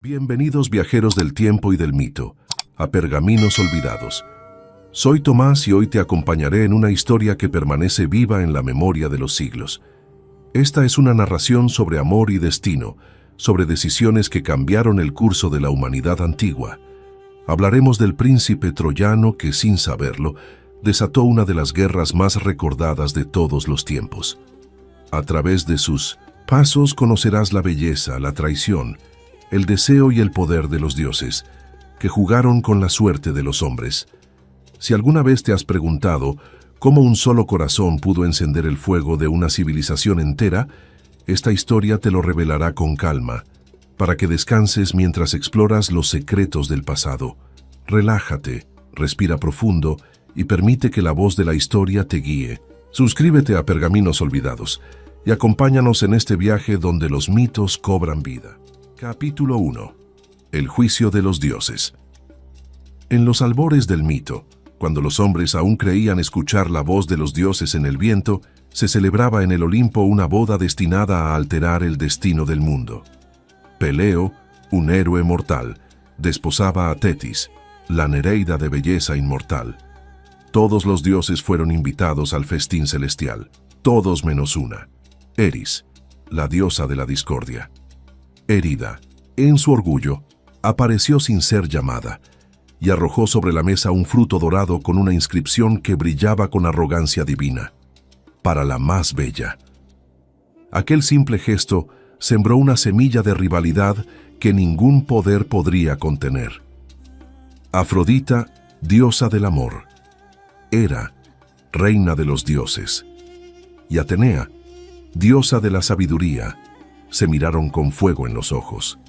Bienvenidos viajeros del tiempo y del mito, a Pergaminos Olvidados. Soy Tomás y hoy te acompañaré en una historia que permanece viva en la memoria de los siglos. Esta es una narración sobre amor y destino, sobre decisiones que cambiaron el curso de la humanidad antigua. Hablaremos del príncipe troyano que, sin saberlo, desató una de las guerras más recordadas de todos los tiempos. A través de sus pasos conocerás la belleza, la traición, el deseo y el poder de los dioses, que jugaron con la suerte de los hombres. Si alguna vez te has preguntado cómo un solo corazón pudo encender el fuego de una civilización entera, esta historia te lo revelará con calma, para que descanses mientras exploras los secretos del pasado. Relájate, respira profundo y permite que la voz de la historia te guíe. Suscríbete a Pergaminos Olvidados y acompáñanos en este viaje donde los mitos cobran vida. Capítulo 1. El juicio de los dioses. En los albores del mito, cuando los hombres aún creían escuchar la voz de los dioses en el viento, se celebraba en el Olimpo una boda destinada a alterar el destino del mundo. Peleo, un héroe mortal, desposaba a Tetis, la Nereida de belleza inmortal. Todos los dioses fueron invitados al festín celestial, todos menos una: Eris, la diosa de la discordia. Herida, en su orgullo, apareció sin ser llamada y arrojó sobre la mesa un fruto dorado con una inscripción que brillaba con arrogancia divina: para la más bella. Aquel simple gesto sembró una semilla de rivalidad que ningún poder podría contener. Afrodita, diosa del amor; Hera, reina de los dioses; y Atenea, diosa de la sabiduría, se miraron con fuego en los ojos.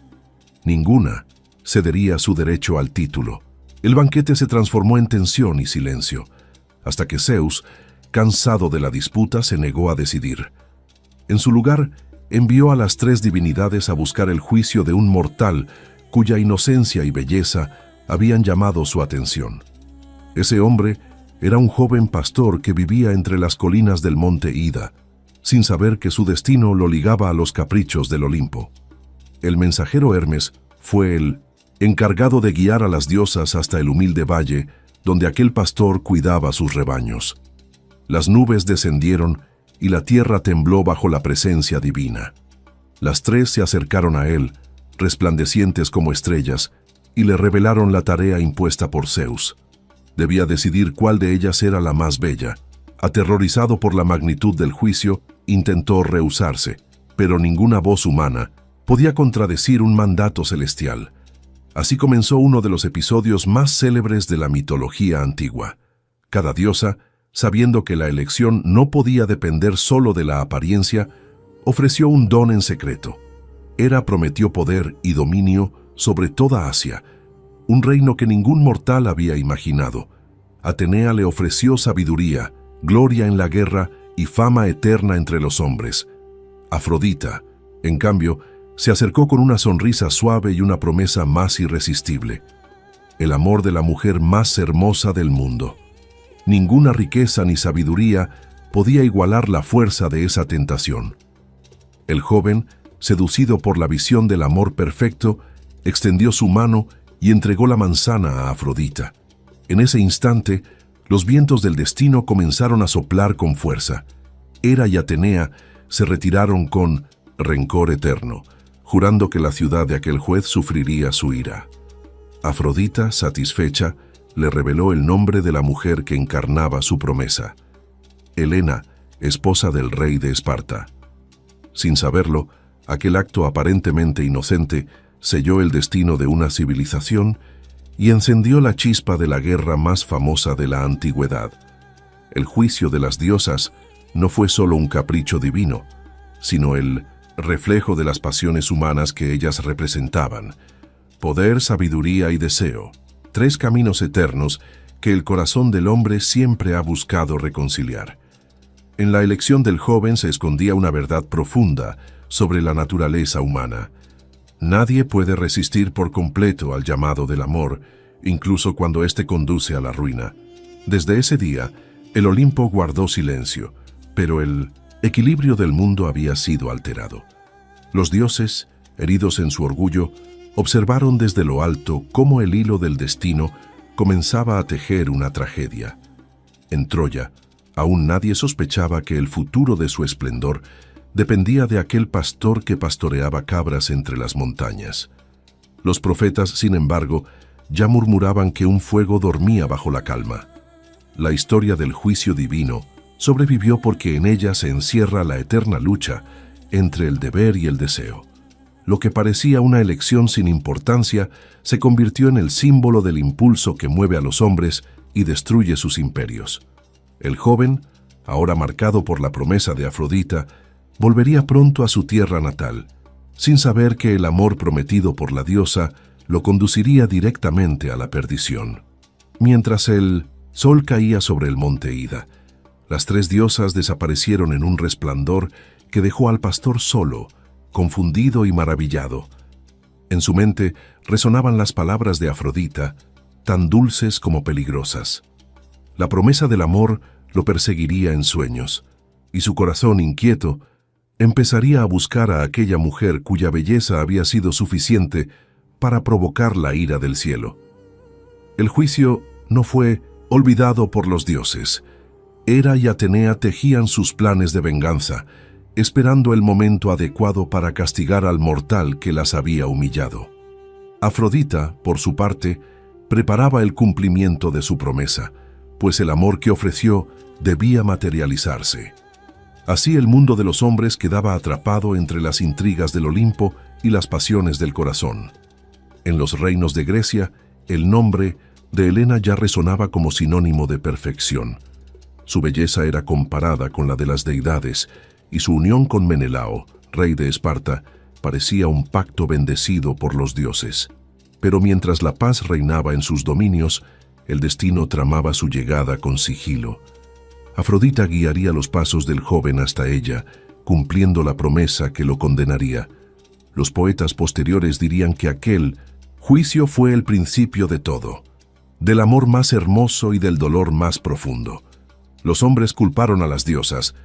Ninguna cedería su derecho al título. El banquete se transformó en tensión y silencio, hasta que Zeus, cansado de la disputa, se negó a decidir. En su lugar, envió a las tres divinidades a buscar el juicio de un mortal cuya inocencia y belleza habían llamado su atención. Ese hombre era un joven pastor que vivía entre las colinas del monte Ida, sin saber que su destino lo ligaba a los caprichos del Olimpo. El mensajero Hermes fue el encargado de guiar a las diosas hasta el humilde valle donde aquel pastor cuidaba sus rebaños. Las nubes descendieron y la tierra tembló bajo la presencia divina. Las tres se acercaron a él, resplandecientes como estrellas, y le revelaron la tarea impuesta por Zeus. Debía decidir cuál de ellas era la más bella. Aterrorizado por la magnitud del juicio, intentó rehusarse, pero ninguna voz humana podía contradecir un mandato celestial. Así comenzó uno de los episodios más célebres de la mitología antigua. Cada diosa, sabiendo que la elección no podía depender solo de la apariencia, ofreció un don en secreto. Hera prometió poder y dominio sobre toda Asia, un reino que ningún mortal había imaginado. Atenea le ofreció sabiduría, gloria en la guerra y fama eterna entre los hombres. Afrodita, en cambio, se acercó con una sonrisa suave y una promesa más irresistible: el amor de la mujer más hermosa del mundo. Ninguna riqueza ni sabiduría podía igualar la fuerza de esa tentación. El joven, seducido por la visión del amor perfecto, extendió su mano y entregó la manzana a Afrodita. En ese instante, los vientos del destino comenzaron a soplar con fuerza. Hera y Atenea se retiraron con rencor eterno, jurando que la ciudad de aquel juez sufriría su ira. Afrodita, satisfecha, le reveló el nombre de la mujer que encarnaba su promesa: Helena, esposa del rey de Esparta. Sin saberlo, aquel acto aparentemente inocente selló el destino de una civilización y encendió la chispa de la guerra más famosa de la antigüedad. El juicio de las diosas no fue solo un capricho divino, sino el reflejo de las pasiones humanas que ellas representaban: poder, sabiduría y deseo, tres caminos eternos que el corazón del hombre siempre ha buscado reconciliar. En la elección del joven se escondía una verdad profunda sobre la naturaleza humana. Nadie puede resistir por completo al llamado del amor, incluso cuando éste conduce a la ruina. Desde ese día, el Olimpo guardó silencio, pero el equilibrio del mundo había sido alterado. Los dioses, heridos en su orgullo, observaron desde lo alto cómo el hilo del destino comenzaba a tejer una tragedia. En Troya, aún nadie sospechaba que el futuro de su esplendor dependía de aquel pastor que pastoreaba cabras entre las montañas. Los profetas, sin embargo, ya murmuraban que un fuego dormía bajo la calma. La historia del juicio divino sobrevivió porque en ella se encierra la eterna lucha entre el deber y el deseo. Lo que parecía una elección sin importancia se convirtió en el símbolo del impulso que mueve a los hombres y destruye sus imperios. El joven, ahora marcado por la promesa de Afrodita, volvería pronto a su tierra natal, sin saber que el amor prometido por la diosa lo conduciría directamente a la perdición. Mientras el sol caía sobre el monte Ida, las tres diosas desaparecieron en un resplandor que dejó al pastor solo, confundido y maravillado. En su mente resonaban las palabras de Afrodita, tan dulces como peligrosas. La promesa del amor lo perseguiría en sueños, y su corazón inquieto empezaría a buscar a aquella mujer cuya belleza había sido suficiente para provocar la ira del cielo. El juicio no fue olvidado por los dioses. Hera y Atenea tejían sus planes de venganza, esperando el momento adecuado para castigar al mortal que las había humillado. Afrodita, por su parte, preparaba el cumplimiento de su promesa, pues el amor que ofreció debía materializarse. Así el mundo de los hombres quedaba atrapado entre las intrigas del Olimpo y las pasiones del corazón. En los reinos de Grecia, el nombre de Helena ya resonaba como sinónimo de perfección. Su belleza era comparada con la de las deidades, y su unión con Menelao, rey de Esparta, parecía un pacto bendecido por los dioses. Pero mientras la paz reinaba en sus dominios, el destino tramaba su llegada con sigilo. Afrodita guiaría los pasos del joven hasta ella, cumpliendo la promesa que lo condenaría. Los poetas posteriores dirían que aquel juicio fue el principio de todo, del amor más hermoso y del dolor más profundo. Los hombres culparon a las diosas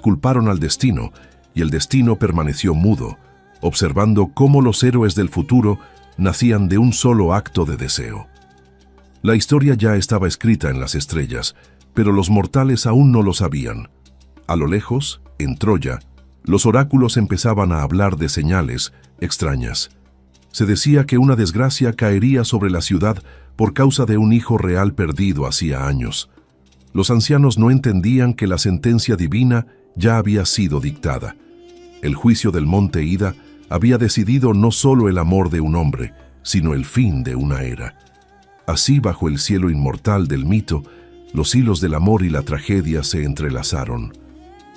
culparon al destino, y el destino permaneció mudo, observando cómo los héroes del futuro nacían de un solo acto de deseo. La historia ya estaba escrita en las estrellas, pero los mortales aún no lo sabían. A lo lejos, en Troya, los oráculos empezaban a hablar de señales extrañas. Se decía que una desgracia caería sobre la ciudad por causa de un hijo real perdido hacía años. Los ancianos no entendían que la sentencia divina ya había sido dictada. El juicio del monte Ida había decidido no solo el amor de un hombre, sino el fin de una era. Así, bajo el cielo inmortal del mito, los hilos del amor y la tragedia se entrelazaron.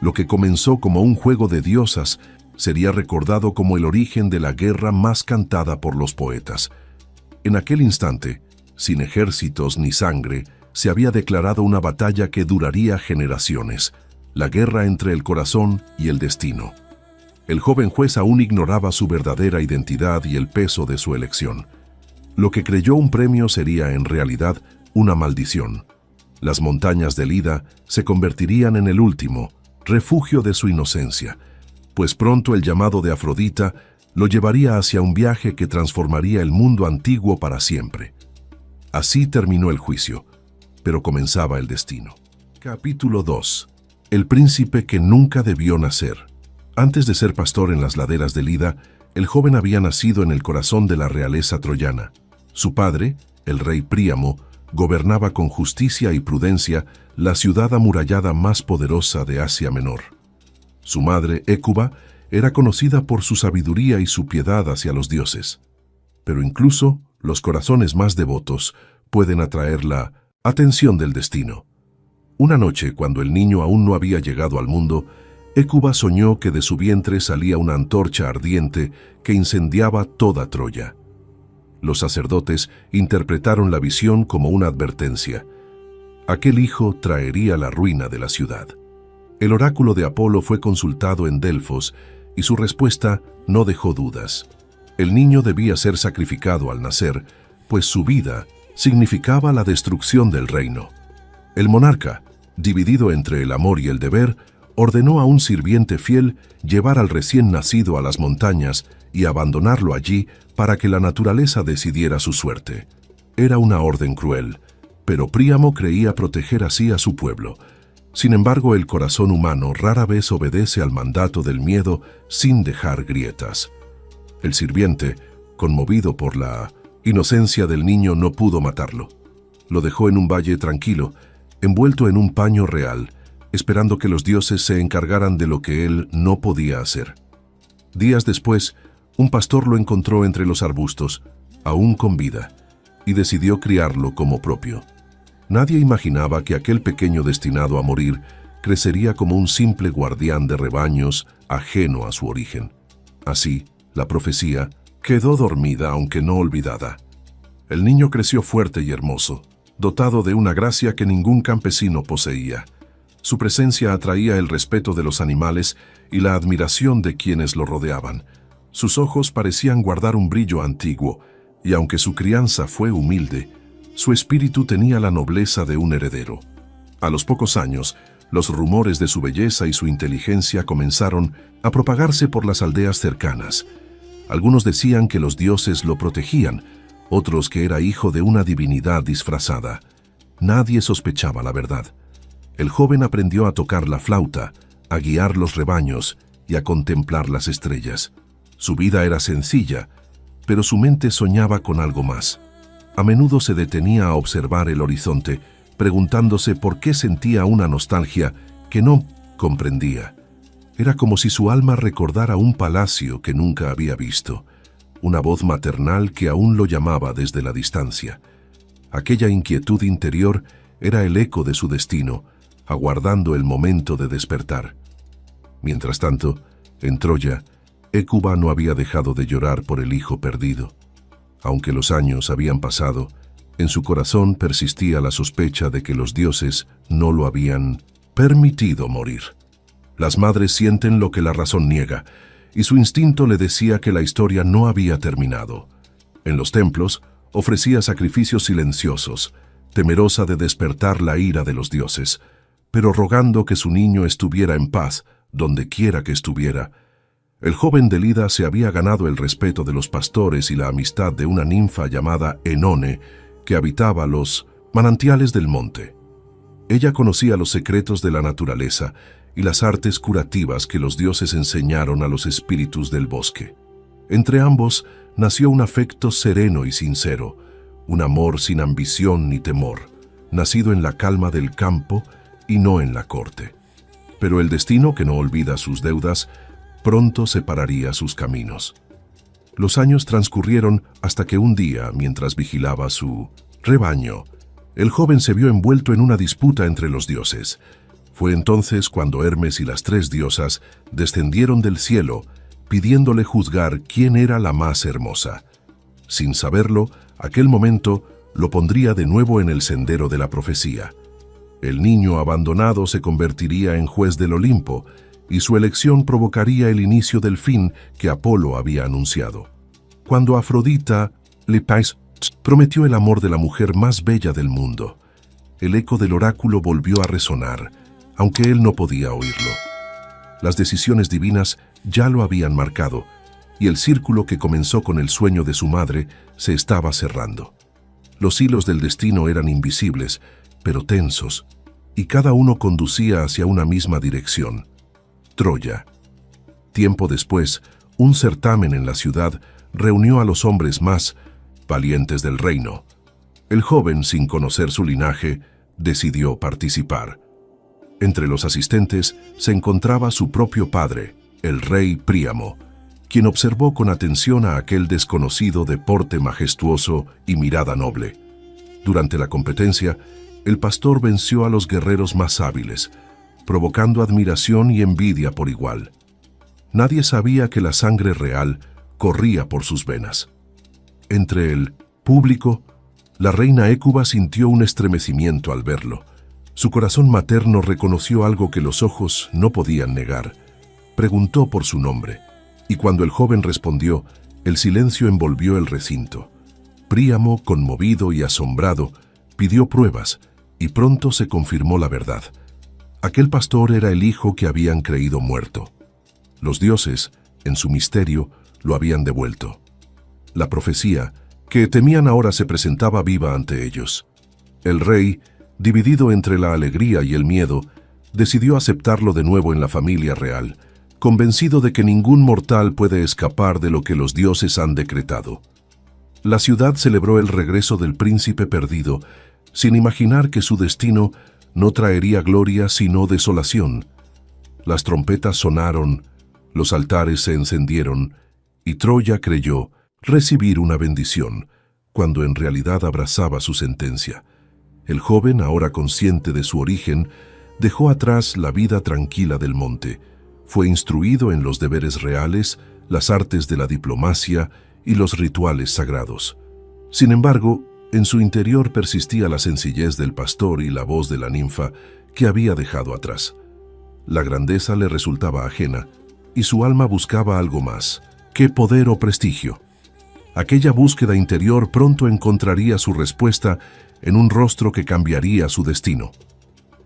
Lo que comenzó como un juego de diosas sería recordado como el origen de la guerra más cantada por los poetas. En aquel instante, sin ejércitos ni sangre, se había declarado una batalla que duraría generaciones, la guerra entre el corazón y el destino. El joven juez aún ignoraba su verdadera identidad y el peso de su elección. Lo que creyó un premio sería en realidad una maldición. Las montañas del Ida se convertirían en el último refugio de su inocencia, pues pronto el llamado de Afrodita lo llevaría hacia un viaje que transformaría el mundo antiguo para siempre. Así terminó el juicio, pero comenzaba el destino. Capítulo 2. El príncipe que nunca debió nacer. Antes de ser pastor en las laderas del Ida, el joven había nacido en el corazón de la realeza troyana. Su padre, el rey Príamo, gobernaba con justicia y prudencia la ciudad amurallada más poderosa de Asia Menor. Su madre, Hécuba, era conocida por su sabiduría y su piedad hacia los dioses. Pero incluso los corazones más devotos pueden atraer la atención del destino. Una noche, cuando el niño aún no había llegado al mundo, Hécuba soñó que de su vientre salía una antorcha ardiente que incendiaba toda Troya. Los sacerdotes interpretaron la visión como una advertencia. Aquel hijo traería la ruina de la ciudad. El oráculo de Apolo fue consultado en Delfos y su respuesta no dejó dudas. El niño debía ser sacrificado al nacer, pues su vida significaba la destrucción del reino. El monarca, dividido entre el amor y el deber, ordenó a un sirviente fiel llevar al recién nacido a las montañas y abandonarlo allí para que la naturaleza decidiera su suerte. Era una orden cruel, pero Príamo creía proteger así a su pueblo. Sin embargo, el corazón humano rara vez obedece al mandato del miedo sin dejar grietas. El sirviente, conmovido por la inocencia del niño, no pudo matarlo. Lo dejó en un valle tranquilo, envuelto en un paño real, esperando que los dioses se encargaran de lo que él no podía hacer. Días después, un pastor lo encontró entre los arbustos, aún con vida, y decidió criarlo como propio. Nadie imaginaba que aquel pequeño destinado a morir crecería como un simple guardián de rebaños ajeno a su origen. Así, la profecía quedó dormida aunque no olvidada. El niño creció fuerte y hermoso, dotado de una gracia que ningún campesino poseía. Su presencia atraía el respeto de los animales y la admiración de quienes lo rodeaban. Sus ojos parecían guardar un brillo antiguo, y aunque su crianza fue humilde, su espíritu tenía la nobleza de un heredero. A los pocos años, los rumores de su belleza y su inteligencia comenzaron a propagarse por las aldeas cercanas. Algunos decían que los dioses lo protegían, otros que era hijo de una divinidad disfrazada. Nadie sospechaba la verdad. El joven aprendió a tocar la flauta, a guiar los rebaños y a contemplar las estrellas. Su vida era sencilla, pero su mente soñaba con algo más. A menudo se detenía a observar el horizonte, preguntándose por qué sentía una nostalgia que no comprendía. Era como si su alma recordara un palacio que nunca había visto, una voz maternal que aún lo llamaba desde la distancia. Aquella inquietud interior era el eco de su destino, aguardando el momento de despertar. Mientras tanto, en Troya, Hécuba no había dejado de llorar por el hijo perdido. Aunque los años habían pasado, en su corazón persistía la sospecha de que los dioses no lo habían permitido morir. Las madres sienten lo que la razón niega, y su instinto le decía que la historia no había terminado. En los templos, ofrecía sacrificios silenciosos, temerosa de despertar la ira de los dioses, pero rogando que su niño estuviera en paz, donde quiera que estuviera. El joven de Lida se había ganado el respeto de los pastores y la amistad de una ninfa llamada Enone, que habitaba los manantiales del monte. Ella conocía los secretos de la naturaleza y las artes curativas que los dioses enseñaron a los espíritus del bosque. Entre ambos nació un afecto sereno y sincero, un amor sin ambición ni temor, nacido en la calma del campo y no en la corte. Pero el destino, que no olvida sus deudas, pronto separaría sus caminos. Los años transcurrieron hasta que un día, mientras vigilaba su rebaño, el joven se vio envuelto en una disputa entre los dioses. Fue entonces cuando Hermes y las tres diosas descendieron del cielo, pidiéndole juzgar quién era la más hermosa. Sin saberlo, aquel momento lo pondría de nuevo en el sendero de la profecía. El niño abandonado se convertiría en juez del Olimpo, y su elección provocaría el inicio del fin que Apolo había anunciado. Cuando Afrodita le prometió el amor de la mujer más bella del mundo, el eco del oráculo volvió a resonar, aunque él no podía oírlo. Las decisiones divinas ya lo habían marcado, y el círculo que comenzó con el sueño de su madre se estaba cerrando. Los hilos del destino eran invisibles, pero tensos, y cada uno conducía hacia una misma dirección: Troya. Tiempo después, un certamen en la ciudad reunió a los hombres más valientes del reino. El joven, sin conocer su linaje, decidió participar. Entre los asistentes se encontraba su propio padre, el rey Príamo, quien observó con atención a aquel desconocido de porte majestuoso y mirada noble. Durante la competencia, el pastor venció a los guerreros más hábiles, provocando admiración y envidia por igual. Nadie sabía que la sangre real corría por sus venas. Entre el público, la reina Hécuba sintió un estremecimiento al verlo. Su corazón materno reconoció algo que los ojos no podían negar. Preguntó por su nombre, y cuando el joven respondió, el silencio envolvió el recinto. Príamo, conmovido y asombrado, pidió pruebas, y pronto se confirmó la verdad. Aquel pastor era el hijo que habían creído muerto. Los dioses, en su misterio, lo habían devuelto. La profecía, que temían ahora, se presentaba viva ante ellos. El rey, dividido entre la alegría y el miedo, decidió aceptarlo de nuevo en la familia real, convencido de que ningún mortal puede escapar de lo que los dioses han decretado. La ciudad celebró el regreso del príncipe perdido, sin imaginar que su destino no traería gloria sino desolación. Las trompetas sonaron, los altares se encendieron, y Troya creyó recibir una bendición, cuando en realidad abrazaba su sentencia. El joven, ahora consciente de su origen, dejó atrás la vida tranquila del monte. Fue instruido en los deberes reales, las artes de la diplomacia y los rituales sagrados. Sin embargo, en su interior persistía la sencillez del pastor y la voz de la ninfa que había dejado atrás. La grandeza le resultaba ajena, y su alma buscaba algo más, que poder o prestigio. Aquella búsqueda interior pronto encontraría su respuesta en un rostro que cambiaría su destino.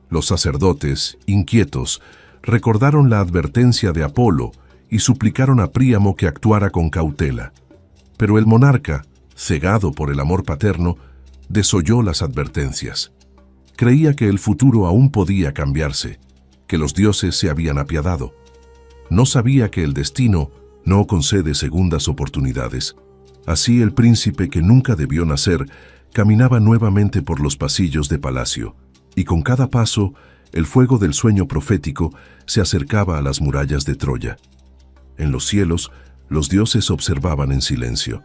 Los sacerdotes, inquietos, recordaron la advertencia de Apolo y suplicaron a Príamo que actuara con cautela. Pero el monarca, cegado por el amor paterno, desoyó las advertencias. Creía que el futuro aún podía cambiarse, que los dioses se habían apiadado. No sabía que el destino no concede segundas oportunidades. Así el príncipe que nunca debió nacer caminaba nuevamente por los pasillos de palacio, y con cada paso el fuego del sueño profético se acercaba a las murallas de Troya. En los cielos, los dioses observaban en silencio.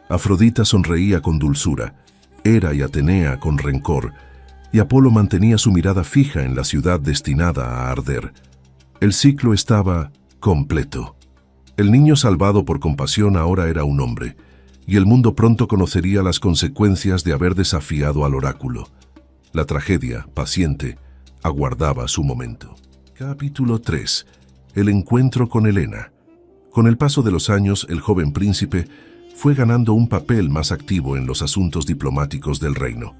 Afrodita sonreía con dulzura, Hera y Atenea con rencor, y Apolo mantenía su mirada fija en la ciudad destinada a arder. El ciclo estaba completo. El niño salvado por compasión ahora era un hombre, y el mundo pronto conocería las consecuencias de haber desafiado al oráculo. La tragedia, paciente, aguardaba su momento. Capítulo 3. El encuentro con Helena. Con el paso de los años, el joven príncipe fue ganando un papel más activo en los asuntos diplomáticos del reino.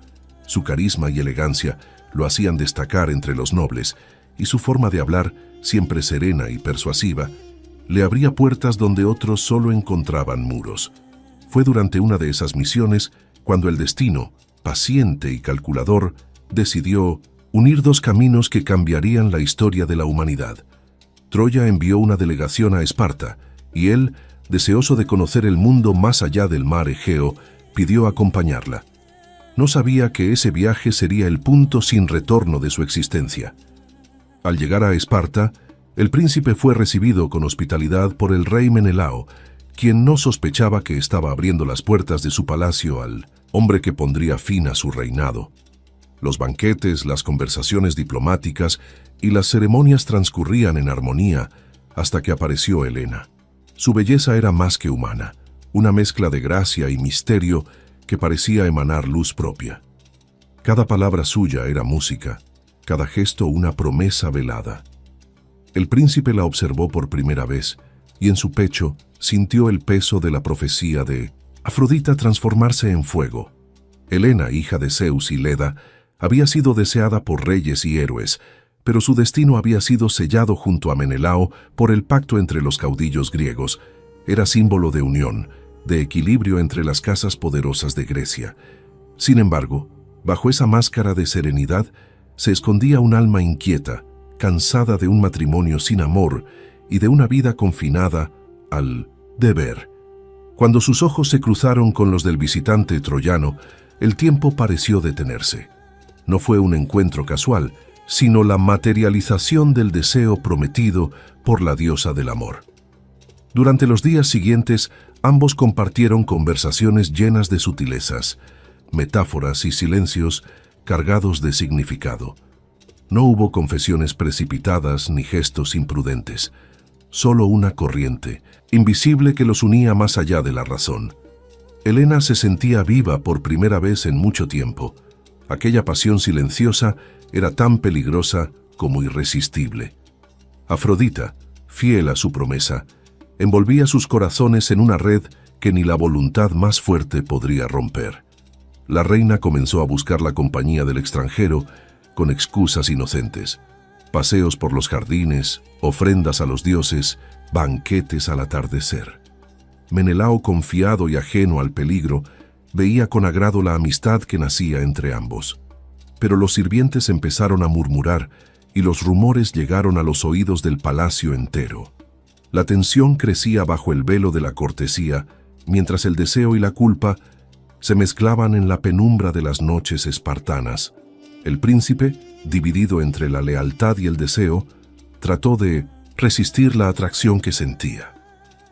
Su carisma y elegancia lo hacían destacar entre los nobles, y su forma de hablar, siempre serena y persuasiva, le abría puertas donde otros solo encontraban muros. Fue durante una de esas misiones cuando el destino, paciente y calculador, decidió unir dos caminos que cambiarían la historia de la humanidad. Troya envió una delegación a Esparta, y él, deseoso de conocer el mundo más allá del mar Egeo, pidió acompañarla. No sabía que ese viaje sería el punto sin retorno de su existencia. Al llegar a Esparta, el príncipe fue recibido con hospitalidad por el rey Menelao, quien no sospechaba que estaba abriendo las puertas de su palacio al hombre que pondría fin a su reinado. Los banquetes, las conversaciones diplomáticas y las ceremonias transcurrían en armonía hasta que apareció Helena. Su belleza era más que humana, una mezcla de gracia y misterio que parecía emanar luz propia. Cada palabra suya era música, cada gesto una promesa velada. El príncipe la observó por primera vez y en su pecho sintió el peso de la profecía de Afrodita transformarse en fuego. Helena, hija de Zeus y Leda, había sido deseada por reyes y héroes, pero su destino había sido sellado junto a Menelao por el pacto entre los caudillos griegos. Era símbolo de unión, de equilibrio entre las casas poderosas de Grecia. Sin embargo, bajo esa máscara de serenidad se escondía un alma inquieta, cansada de un matrimonio sin amor y de una vida confinada al deber. Cuando sus ojos se cruzaron con los del visitante troyano, el tiempo pareció detenerse. No fue un encuentro casual, sino la materialización del deseo prometido por la diosa del amor. Durante los días siguientes, ambos compartieron conversaciones llenas de sutilezas, metáforas y silencios cargados de significado. No hubo confesiones precipitadas ni gestos imprudentes, solo una corriente, invisible, que los unía más allá de la razón. Helena se sentía viva por primera vez en mucho tiempo. Aquella pasión silenciosa era tan peligrosa como irresistible. Afrodita, fiel a su promesa, envolvía sus corazones en una red que ni la voluntad más fuerte podría romper. La reina comenzó a buscar la compañía del extranjero con excusas inocentes. Paseos por los jardines, ofrendas a los dioses, banquetes al atardecer. Menelao, confiado y ajeno al peligro, veía con agrado la amistad que nacía entre ambos. Pero los sirvientes empezaron a murmurar y los rumores llegaron a los oídos del palacio entero. La tensión crecía bajo el velo de la cortesía, mientras el deseo y la culpa se mezclaban en la penumbra de las noches espartanas. El príncipe, dividido entre la lealtad y el deseo, trató de resistir la atracción que sentía.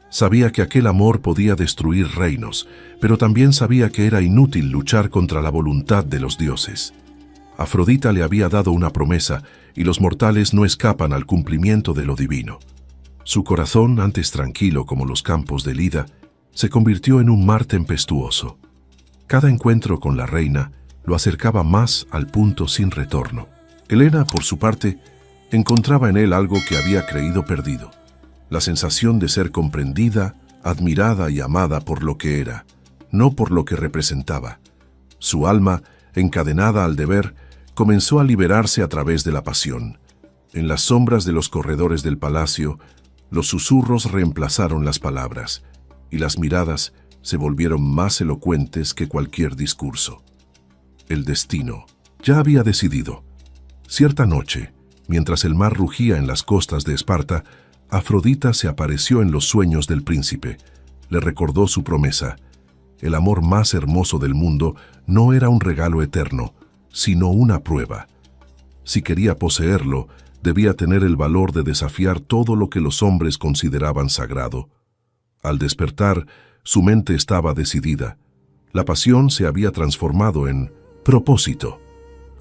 Sabía que aquel amor podía destruir reinos, pero también sabía que era inútil luchar contra la voluntad de los dioses. Afrodita le había dado una promesa, y los mortales no escapan al cumplimiento de lo divino. Su corazón, antes tranquilo como los campos de Lida, se convirtió en un mar tempestuoso. Cada encuentro con la reina lo acercaba más al punto sin retorno. Helena, por su parte, encontraba en él algo que había creído perdido: la sensación de ser comprendida, admirada y amada por lo que era, no por lo que representaba. Su alma, encadenada al deber, comenzó a liberarse a través de la pasión. En las sombras de los corredores del palacio, los susurros reemplazaron las palabras, y las miradas se volvieron más elocuentes que cualquier discurso. El destino ya había decidido. Cierta noche, mientras el mar rugía en las costas de Esparta, Afrodita se apareció en los sueños del príncipe. Le recordó su promesa. El amor más hermoso del mundo no era un regalo eterno, sino una prueba. Si quería poseerlo, debía tener el valor de desafiar todo lo que los hombres consideraban sagrado. Al despertar, su mente estaba decidida. La pasión se había transformado en propósito.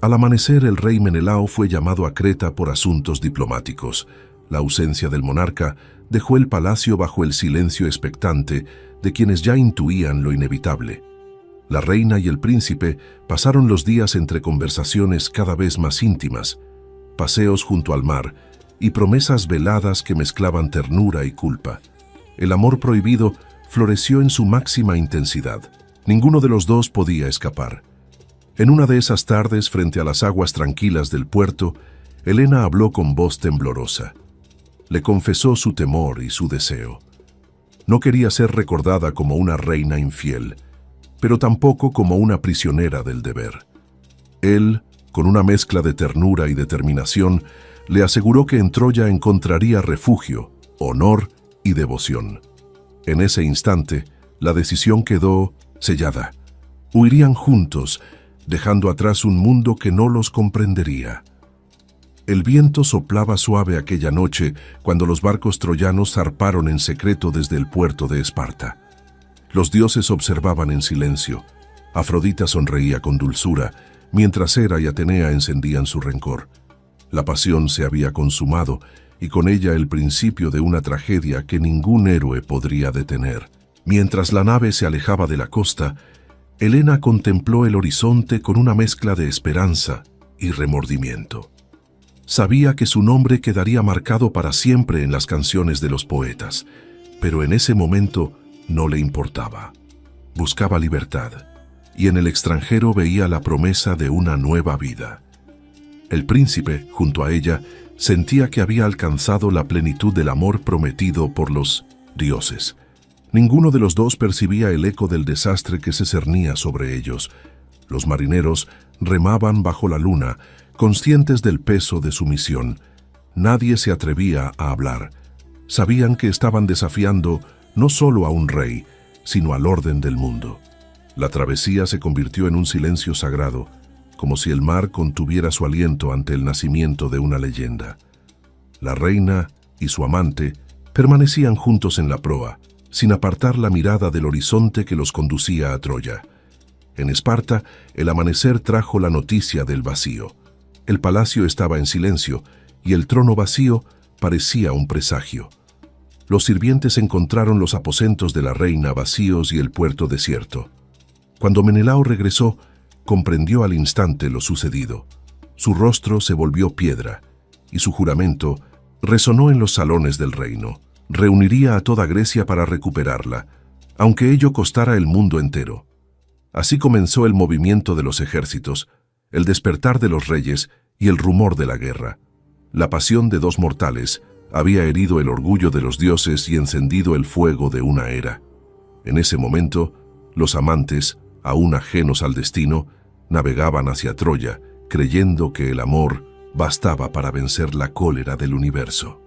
Al amanecer, el rey Menelao fue llamado a Creta por asuntos diplomáticos. La ausencia del monarca dejó el palacio bajo el silencio expectante de quienes ya intuían lo inevitable. La reina y el príncipe pasaron los días entre conversaciones cada vez más íntimas, paseos junto al mar y promesas veladas que mezclaban ternura y culpa. El amor prohibido floreció en su máxima intensidad. Ninguno de los dos podía escapar. En una de esas tardes, frente a las aguas tranquilas del puerto, Helena habló con voz temblorosa. Le confesó su temor y su deseo. No quería ser recordada como una reina infiel, pero tampoco como una prisionera del deber. Él, con una mezcla de ternura y determinación, le aseguró que en Troya encontraría refugio, honor y devoción. En ese instante, la decisión quedó sellada. Huirían juntos, dejando atrás un mundo que no los comprendería. El viento soplaba suave aquella noche cuando los barcos troyanos zarparon en secreto desde el puerto de Esparta. Los dioses observaban en silencio. Afrodita sonreía con dulzura, mientras Hera y Atenea encendían su rencor. La pasión se había consumado, y con ella el principio de una tragedia que ningún héroe podría detener. Mientras la nave se alejaba de la costa, Helena contempló el horizonte con una mezcla de esperanza y remordimiento. Sabía que su nombre quedaría marcado para siempre en las canciones de los poetas, pero en ese momento no le importaba. Buscaba libertad, y en el extranjero veía la promesa de una nueva vida. El príncipe, junto a ella, sentía que había alcanzado la plenitud del amor prometido por los dioses. Ninguno de los dos percibía el eco del desastre que se cernía sobre ellos. Los marineros remaban bajo la luna, conscientes del peso de su misión. Nadie se atrevía a hablar. Sabían que estaban desafiando no solo a un rey, sino al orden del mundo. La travesía se convirtió en un silencio sagrado, como si el mar contuviera su aliento ante el nacimiento de una leyenda. La reina y su amante permanecían juntos en la proa, sin apartar la mirada del horizonte que los conducía a Troya. En Esparta, el amanecer trajo la noticia del vacío. El palacio estaba en silencio, y el trono vacío parecía un presagio. Los sirvientes encontraron los aposentos de la reina vacíos y el puerto desierto. Cuando Menelao regresó, comprendió al instante lo sucedido. Su rostro se volvió piedra, y su juramento resonó en los salones del reino. Reuniría a toda Grecia para recuperarla, aunque ello costara el mundo entero. Así comenzó el movimiento de los ejércitos, el despertar de los reyes y el rumor de la guerra. La pasión de dos mortales había herido el orgullo de los dioses y encendido el fuego de una era. En ese momento, los amantes, aún ajenos al destino, navegaban hacia Troya, creyendo que el amor bastaba para vencer la cólera del universo.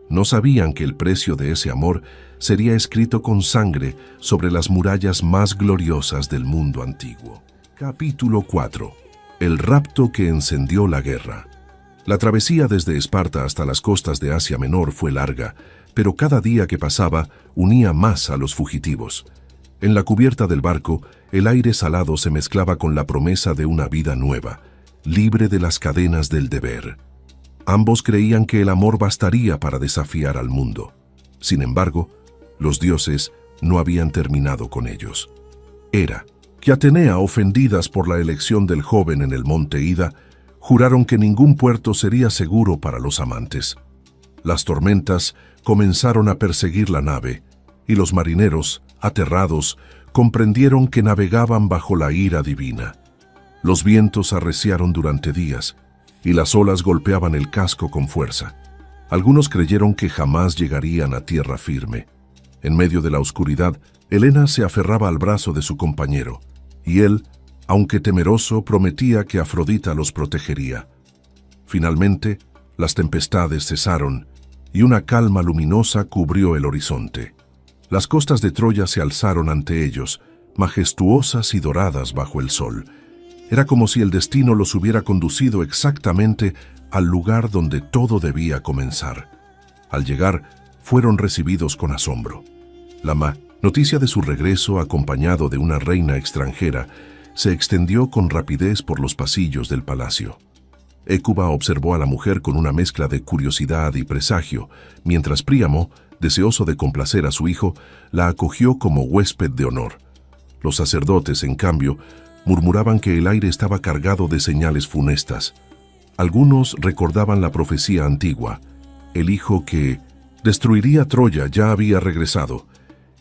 No sabían que el precio de ese amor sería escrito con sangre sobre las murallas más gloriosas del mundo antiguo. Capítulo 4. El rapto que encendió la guerra. La travesía desde Esparta hasta las costas de Asia Menor fue larga, pero cada día que pasaba unía más a los fugitivos. En la cubierta del barco, el aire salado se mezclaba con la promesa de una vida nueva, libre de las cadenas del deber. Ambos creían que el amor bastaría para desafiar al mundo. Sin embargo, los dioses no habían terminado con ellos. Era que Atenea, ofendidas por la elección del joven en el monte Ida, juraron que ningún puerto sería seguro para los amantes. Las tormentas comenzaron a perseguir la nave, y los marineros, aterrados, comprendieron que navegaban bajo la ira divina. Los vientos arreciaron durante días, y las olas golpeaban el casco con fuerza. Algunos creyeron que jamás llegarían a tierra firme. En medio de la oscuridad, Helena se aferraba al brazo de su compañero, y él, aunque temeroso, prometía que Afrodita los protegería. Finalmente, las tempestades cesaron, y una calma luminosa cubrió el horizonte. Las costas de Troya se alzaron ante ellos, majestuosas y doradas bajo el sol. Era como si el destino los hubiera conducido exactamente al lugar donde todo debía comenzar. Al llegar, fueron recibidos con asombro. La noticia de su regreso, acompañado de una reina extranjera, se extendió con rapidez por los pasillos del palacio. Hécuba observó a la mujer con una mezcla de curiosidad y presagio, mientras Príamo, deseoso de complacer a su hijo, la acogió como huésped de honor. Los sacerdotes, en cambio, murmuraban que el aire estaba cargado de señales funestas. Algunos recordaban la profecía antigua. El hijo que destruiría Troya ya había regresado,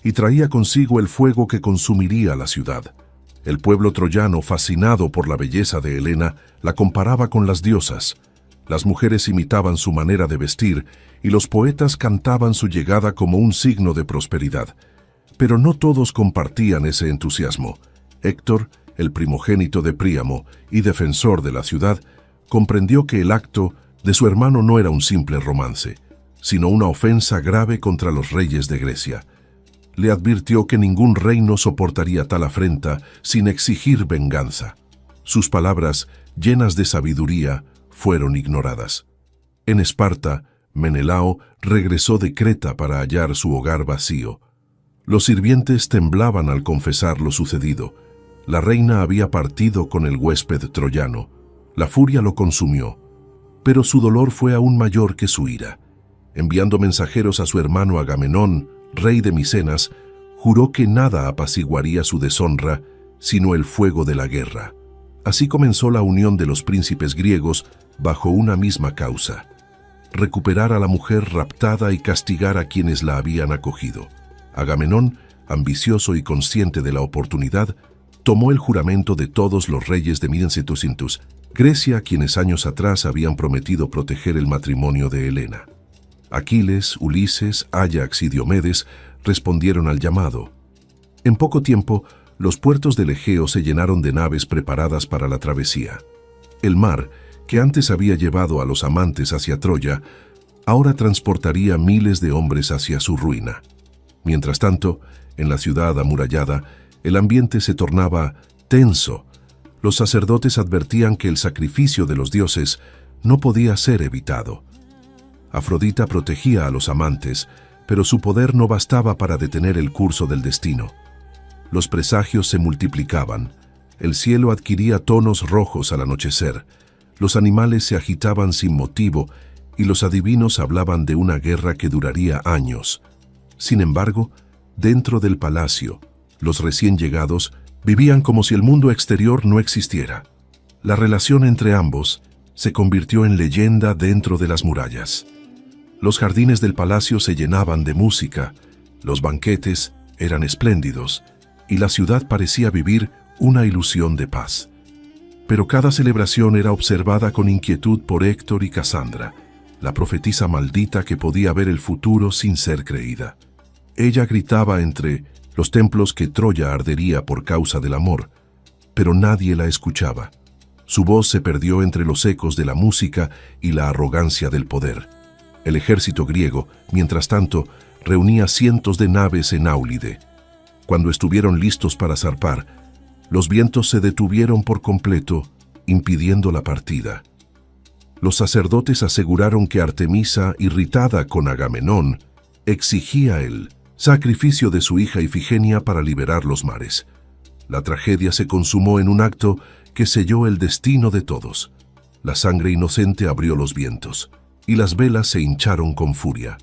y traía consigo el fuego que consumiría la ciudad. El pueblo troyano, fascinado por la belleza de Helena, la comparaba con las diosas. Las mujeres imitaban su manera de vestir, y los poetas cantaban su llegada como un signo de prosperidad. Pero no todos compartían ese entusiasmo. Héctor, el primogénito de Príamo y defensor de la ciudad, comprendió que el acto de su hermano no era un simple romance, sino una ofensa grave contra los reyes de Grecia. Le advirtió que ningún reino soportaría tal afrenta sin exigir venganza. Sus palabras, llenas de sabiduría, fueron ignoradas. En Esparta, Menelao regresó de Creta para hallar su hogar vacío. Los sirvientes temblaban al confesar lo sucedido. La reina había partido con el huésped troyano. La furia lo consumió, pero su dolor fue aún mayor que su ira. Enviando mensajeros a su hermano Agamenón, rey de Micenas, juró que nada apaciguaría su deshonra, sino el fuego de la guerra. Así comenzó la unión de los príncipes griegos bajo una misma causa: recuperar a la mujer raptada y castigar a quienes la habían acogido. Agamenón, ambicioso y consciente de la oportunidad, tomó el juramento de todos los reyes de Micenas, Grecia, quienes años atrás habían prometido proteger el matrimonio de Helena. Aquiles, Ulises, Áyax y Diomedes respondieron al llamado. En poco tiempo, los puertos del Egeo se llenaron de naves preparadas para la travesía. El mar, que antes había llevado a los amantes hacia Troya, ahora transportaría miles de hombres hacia su ruina. Mientras tanto, en la ciudad amurallada, el ambiente se tornaba tenso. Los sacerdotes advertían que el sacrificio de los dioses no podía ser evitado. Afrodita protegía a los amantes, pero su poder no bastaba para detener el curso del destino. Los presagios se multiplicaban. El cielo adquiría tonos rojos al anochecer. Los animales se agitaban sin motivo y los adivinos hablaban de una guerra que duraría años. Sin embargo, dentro del palacio, los recién llegados vivían como si el mundo exterior no existiera. La relación entre ambos se convirtió en leyenda dentro de las murallas. Los jardines del palacio se llenaban de música, los banquetes eran espléndidos y la ciudad parecía vivir una ilusión de paz. Pero cada celebración era observada con inquietud por Héctor y Casandra, la profetisa maldita que podía ver el futuro sin ser creída. Ella gritaba entre los templos que Troya ardería por causa del amor, pero nadie la escuchaba. Su voz se perdió entre los ecos de la música y la arrogancia del poder. El ejército griego, mientras tanto, reunía cientos de naves en Áulide. Cuando estuvieron listos para zarpar, los vientos se detuvieron por completo, impidiendo la partida. Los sacerdotes aseguraron que Artemisa, irritada con Agamenón, exigía el sacrificio de su hija Ifigenia para liberar los mares. La tragedia se consumó en un acto que selló el destino de todos. La sangre inocente abrió los vientos, y las velas se hincharon con furia.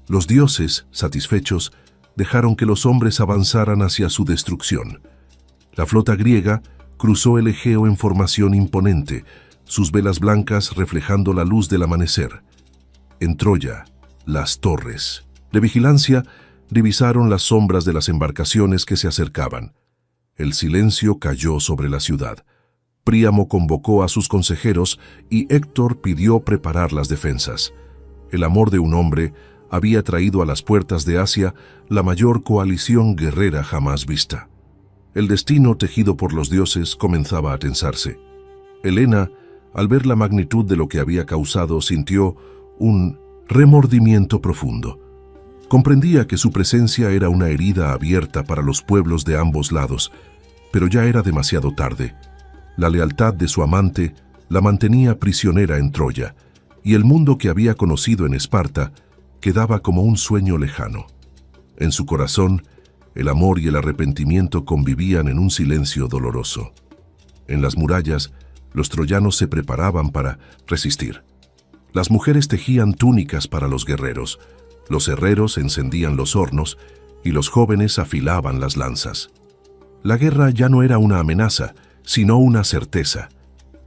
Los dioses, satisfechos, dejaron que los hombres avanzaran hacia su destrucción. La flota griega cruzó el Egeo en formación imponente, sus velas blancas reflejando la luz del amanecer. En Troya, las torres de vigilancia divisaron las sombras de las embarcaciones que se acercaban. El silencio cayó sobre la ciudad. Príamo convocó a sus consejeros y Héctor pidió preparar las defensas. El amor de un hombre había traído a las puertas de Asia la mayor coalición guerrera jamás vista. El destino tejido por los dioses comenzaba a tensarse. Helena, al ver la magnitud de lo que había causado, sintió un remordimiento profundo. Comprendía que su presencia era una herida abierta para los pueblos de ambos lados, pero ya era demasiado tarde. La lealtad de su amante la mantenía prisionera en Troya, y el mundo que había conocido en Esparta quedaba como un sueño lejano. En su corazón, el amor y el arrepentimiento convivían en un silencio doloroso. En las murallas, los troyanos se preparaban para resistir. Las mujeres tejían túnicas para los guerreros, los herreros encendían los hornos y los jóvenes afilaban las lanzas. La guerra ya no era una amenaza, sino una certeza.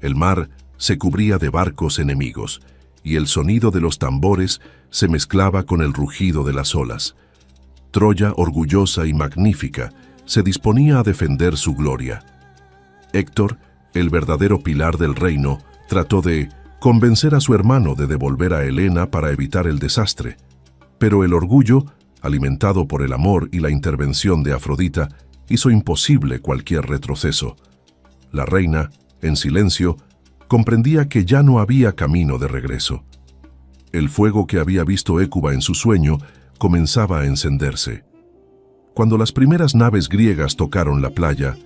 El mar se cubría de barcos enemigos, y el sonido de los tambores se mezclaba con el rugido de las olas. Troya, orgullosa y magnífica, se disponía a defender su gloria. Héctor, el verdadero pilar del reino, trató de convencer a su hermano de devolver a Helena para evitar el desastre. Pero el orgullo, alimentado por el amor y la intervención de Afrodita, hizo imposible cualquier retroceso. La reina, en silencio, comprendía que ya no había camino de regreso. El fuego que había visto Hécuba en su sueño comenzaba a encenderse. Cuando las primeras naves griegas tocaron la playa,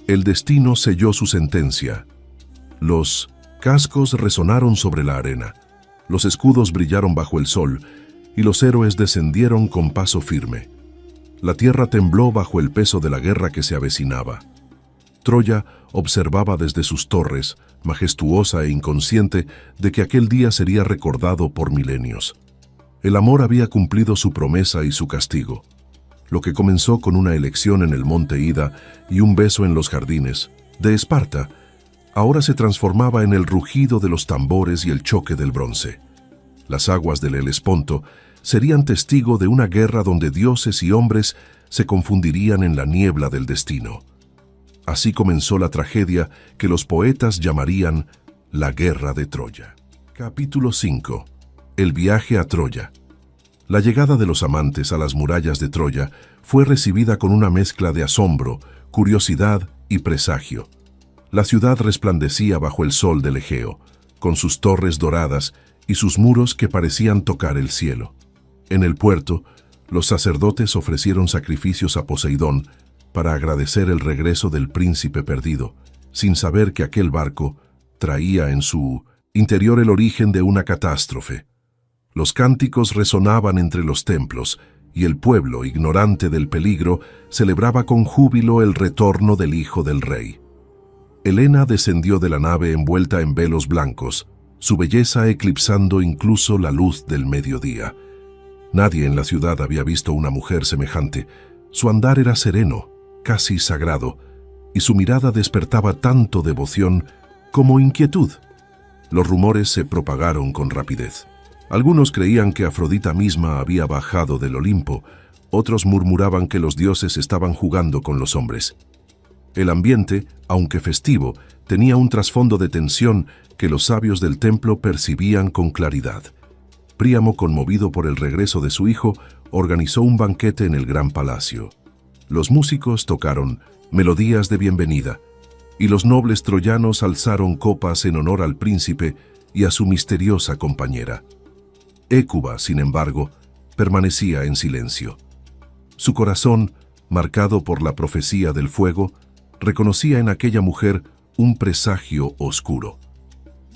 el destino selló su sentencia. Los cascos resonaron sobre la arena, los escudos brillaron bajo el sol, y los héroes descendieron con paso firme. La tierra tembló bajo el peso de la guerra que se avecinaba. Troya observaba desde sus torres, majestuosa e inconsciente de que aquel día sería recordado por milenios. El amor había cumplido su promesa y su castigo. Lo que comenzó con una elección en el monte Ida y un beso en los jardines de Esparta, ahora se transformaba en el rugido de los tambores y el choque del bronce. Las aguas del Helesponto serían testigo de una guerra donde dioses y hombres se confundirían en la niebla del destino. Así comenzó la tragedia que los poetas llamarían la Guerra de Troya. Capítulo 5. El viaje a Troya. La llegada de los amantes a las murallas de Troya fue recibida con una mezcla de asombro, curiosidad y presagio. La ciudad resplandecía bajo el sol del Egeo, con sus torres doradas y sus muros que parecían tocar el cielo. En el puerto, los sacerdotes ofrecieron sacrificios a Poseidón para agradecer el regreso del príncipe perdido, sin saber que aquel barco traía en su interior el origen de una catástrofe. Los cánticos resonaban entre los templos, y el pueblo, ignorante del peligro, celebraba con júbilo el retorno del hijo del rey. Helena descendió de la nave envuelta en velos blancos, su belleza eclipsando incluso la luz del mediodía. Nadie en la ciudad había visto una mujer semejante. Su andar era sereno, casi sagrado, y su mirada despertaba tanto devoción como inquietud. Los rumores se propagaron con rapidez. Algunos creían que Afrodita misma había bajado del Olimpo, otros murmuraban que los dioses estaban jugando con los hombres. El ambiente, aunque festivo, tenía un trasfondo de tensión que los sabios del templo percibían con claridad. Príamo, conmovido por el regreso de su hijo, organizó un banquete en el gran palacio. Los músicos tocaron melodías de bienvenida, y los nobles troyanos alzaron copas en honor al príncipe y a su misteriosa compañera. Hécuba, sin embargo, permanecía en silencio. Su corazón, marcado por la profecía del fuego, reconocía en aquella mujer un presagio oscuro.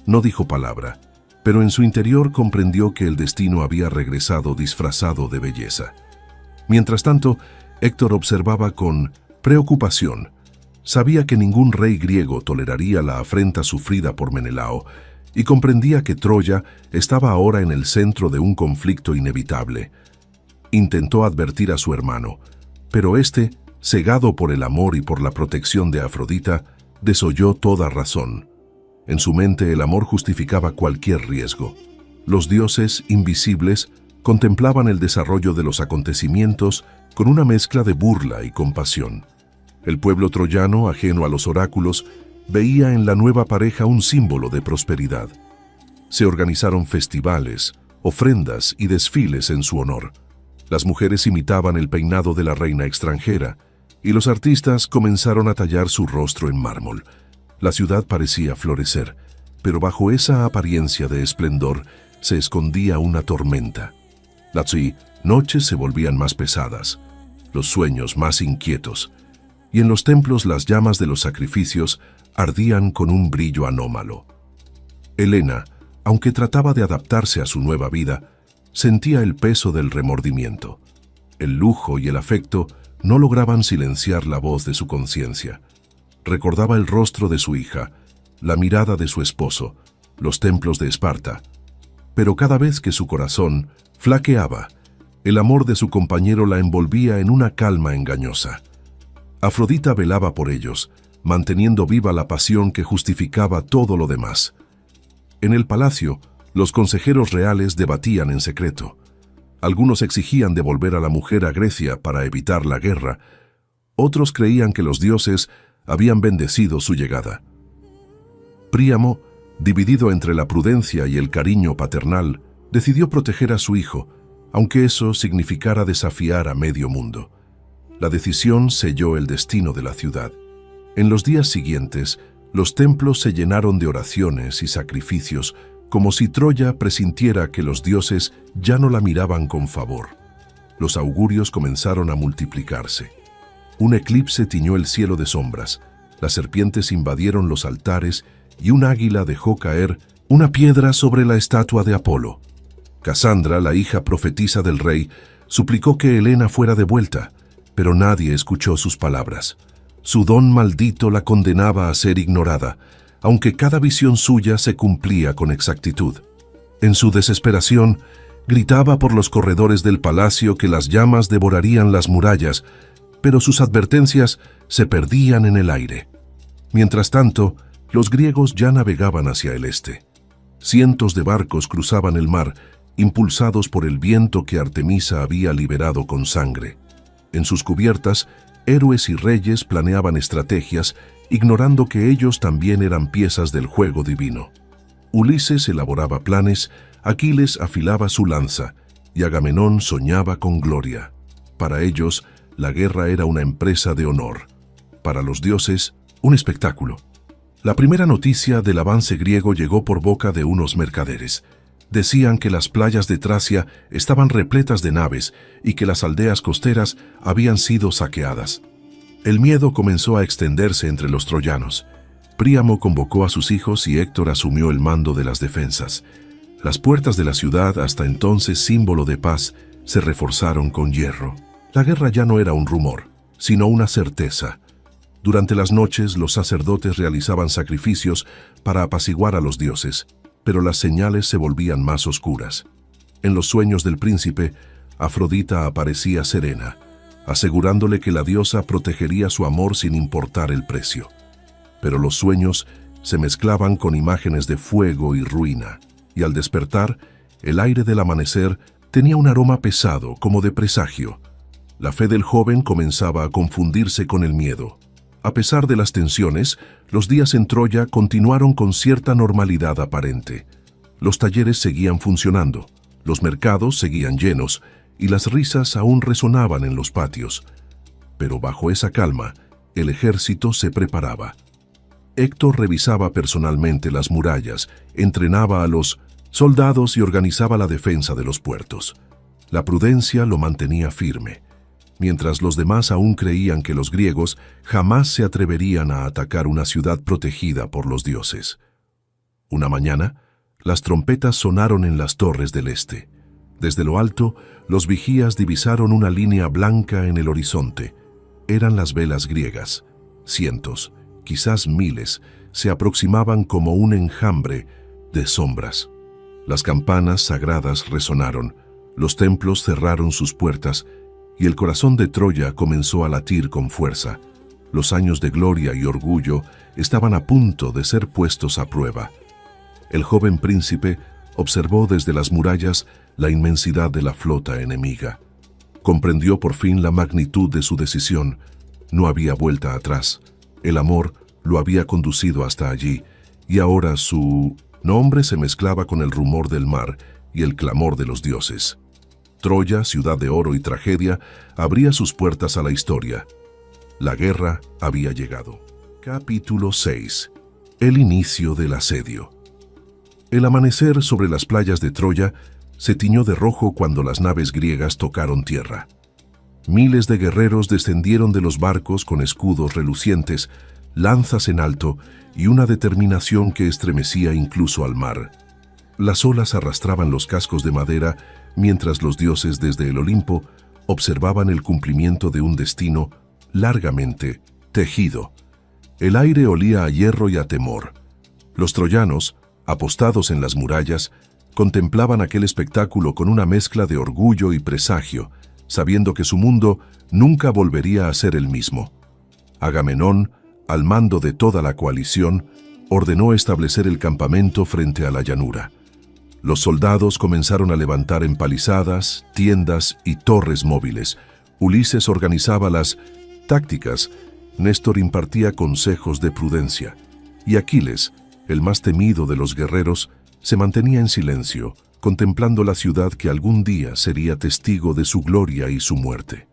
No dijo palabra, pero en su interior comprendió que el destino había regresado disfrazado de belleza. Mientras tanto, Héctor observaba con preocupación. Sabía que ningún rey griego toleraría la afrenta sufrida por Menelao y comprendía que Troya estaba ahora en el centro de un conflicto inevitable. Intentó advertir a su hermano, pero éste, cegado por el amor y por la protección de Afrodita, desoyó toda razón. En su mente el amor justificaba cualquier riesgo. Los dioses invisibles contemplaban el desarrollo de los acontecimientos con una mezcla de burla y compasión. El pueblo troyano, ajeno a los oráculos, veía en la nueva pareja un símbolo de prosperidad. Se organizaron festivales, ofrendas y desfiles en su honor. Las mujeres imitaban el peinado de la reina extranjera, y los artistas comenzaron a tallar su rostro en mármol. La ciudad parecía florecer, pero bajo esa apariencia de esplendor se escondía una tormenta. Las noches se volvían más pesadas, los sueños más inquietos, y en los templos las llamas de los sacrificios ardían con un brillo anómalo. Helena, aunque trataba de adaptarse a su nueva vida, sentía el peso del remordimiento. El lujo y el afecto no lograban silenciar la voz de su conciencia. Recordaba el rostro de su hija, la mirada de su esposo, los templos de Esparta. Pero cada vez que su corazón flaqueaba, el amor de su compañero la envolvía en una calma engañosa. Afrodita velaba por ellos, manteniendo viva la pasión que justificaba todo lo demás. En el palacio, los consejeros reales debatían en secreto. Algunos exigían devolver a la mujer a Grecia para evitar la guerra. Otros creían que los dioses habían bendecido su llegada. Príamo, dividido entre la prudencia y el cariño paternal, decidió proteger a su hijo, aunque eso significara desafiar a medio mundo. La decisión selló el destino de la ciudad. En los días siguientes, los templos se llenaron de oraciones y sacrificios, como si Troya presintiera que los dioses ya no la miraban con favor. Los augurios comenzaron a multiplicarse. Un eclipse tiñó el cielo de sombras, las serpientes invadieron los altares y un águila dejó caer una piedra sobre la estatua de Apolo. Casandra, la hija profetisa del rey, suplicó que Helena fuera devuelta, pero nadie escuchó sus palabras. Su don maldito la condenaba a ser ignorada, aunque cada visión suya se cumplía con exactitud. En su desesperación, gritaba por los corredores del palacio que las llamas devorarían las murallas, pero sus advertencias se perdían en el aire. Mientras tanto, los griegos ya navegaban hacia el este. Cientos de barcos cruzaban el mar, impulsados por el viento que Artemisa había liberado con sangre. En sus cubiertas, héroes y reyes planeaban estrategias, ignorando que ellos también eran piezas del juego divino. Ulises elaboraba planes, Aquiles afilaba su lanza, y Agamenón soñaba con gloria. Para ellos, la guerra era una empresa de honor. Para los dioses, un espectáculo. La primera noticia del avance griego llegó por boca de unos mercaderes. Decían que las playas de Tracia estaban repletas de naves y que las aldeas costeras habían sido saqueadas. El miedo comenzó a extenderse entre los troyanos. Príamo convocó a sus hijos y Héctor asumió el mando de las defensas. Las puertas de la ciudad, hasta entonces símbolo de paz, se reforzaron con hierro. La guerra ya no era un rumor, sino una certeza. Durante las noches, los sacerdotes realizaban sacrificios para apaciguar a los dioses, pero las señales se volvían más oscuras. En los sueños del príncipe, Afrodita aparecía serena, asegurándole que la diosa protegería su amor sin importar el precio. Pero los sueños se mezclaban con imágenes de fuego y ruina, y al despertar, el aire del amanecer tenía un aroma pesado como de presagio. La fe del joven comenzaba a confundirse con el miedo. A pesar de las tensiones, los días en Troya continuaron con cierta normalidad aparente. Los talleres seguían funcionando, los mercados seguían llenos y las risas aún resonaban en los patios. pero bajo esa calma, el ejército se preparaba. Héctor revisaba personalmente las murallas, entrenaba a los soldados y organizaba la defensa de los puertos. La prudencia lo mantenía firme, mientras los demás aún creían que los griegos jamás se atreverían a atacar una ciudad protegida por los dioses. Una mañana, las trompetas sonaron en las torres del este. Desde lo alto, los vigías divisaron una línea blanca en el horizonte. Eran las velas griegas. Cientos, quizás miles, se aproximaban como un enjambre de sombras. Las campanas sagradas resonaron, los templos cerraron sus puertas y el corazón de Troya comenzó a latir con fuerza. Los años de gloria y orgullo estaban a punto de ser puestos a prueba. El joven príncipe observó desde las murallas la inmensidad de la flota enemiga. Comprendió por fin la magnitud de su decisión. No había vuelta atrás. El amor lo había conducido hasta allí, y ahora su nombre se mezclaba con el rumor del mar y el clamor de los dioses. Troya, ciudad de oro y tragedia, abría sus puertas a la historia. La guerra había llegado. Capítulo 6. El inicio del asedio. El amanecer sobre las playas de Troya se tiñó de rojo cuando las naves griegas tocaron tierra. Miles de guerreros descendieron de los barcos con escudos relucientes, lanzas en alto y una determinación que estremecía incluso al mar. Las olas arrastraban los cascos de madera mientras los dioses desde el Olimpo observaban el cumplimiento de un destino largamente tejido. El aire olía a hierro y a temor. Los troyanos, apostados en las murallas, contemplaban aquel espectáculo con una mezcla de orgullo y presagio, sabiendo que su mundo nunca volvería a ser el mismo. Agamenón, al mando de toda la coalición, ordenó establecer el campamento frente a la llanura. Los soldados comenzaron a levantar empalizadas, tiendas y torres móviles. Ulises organizaba las tácticas, Néstor impartía consejos de prudencia, y Aquiles, el más temido de los guerreros, se mantenía en silencio, contemplando la ciudad que algún día sería testigo de su gloria y su muerte.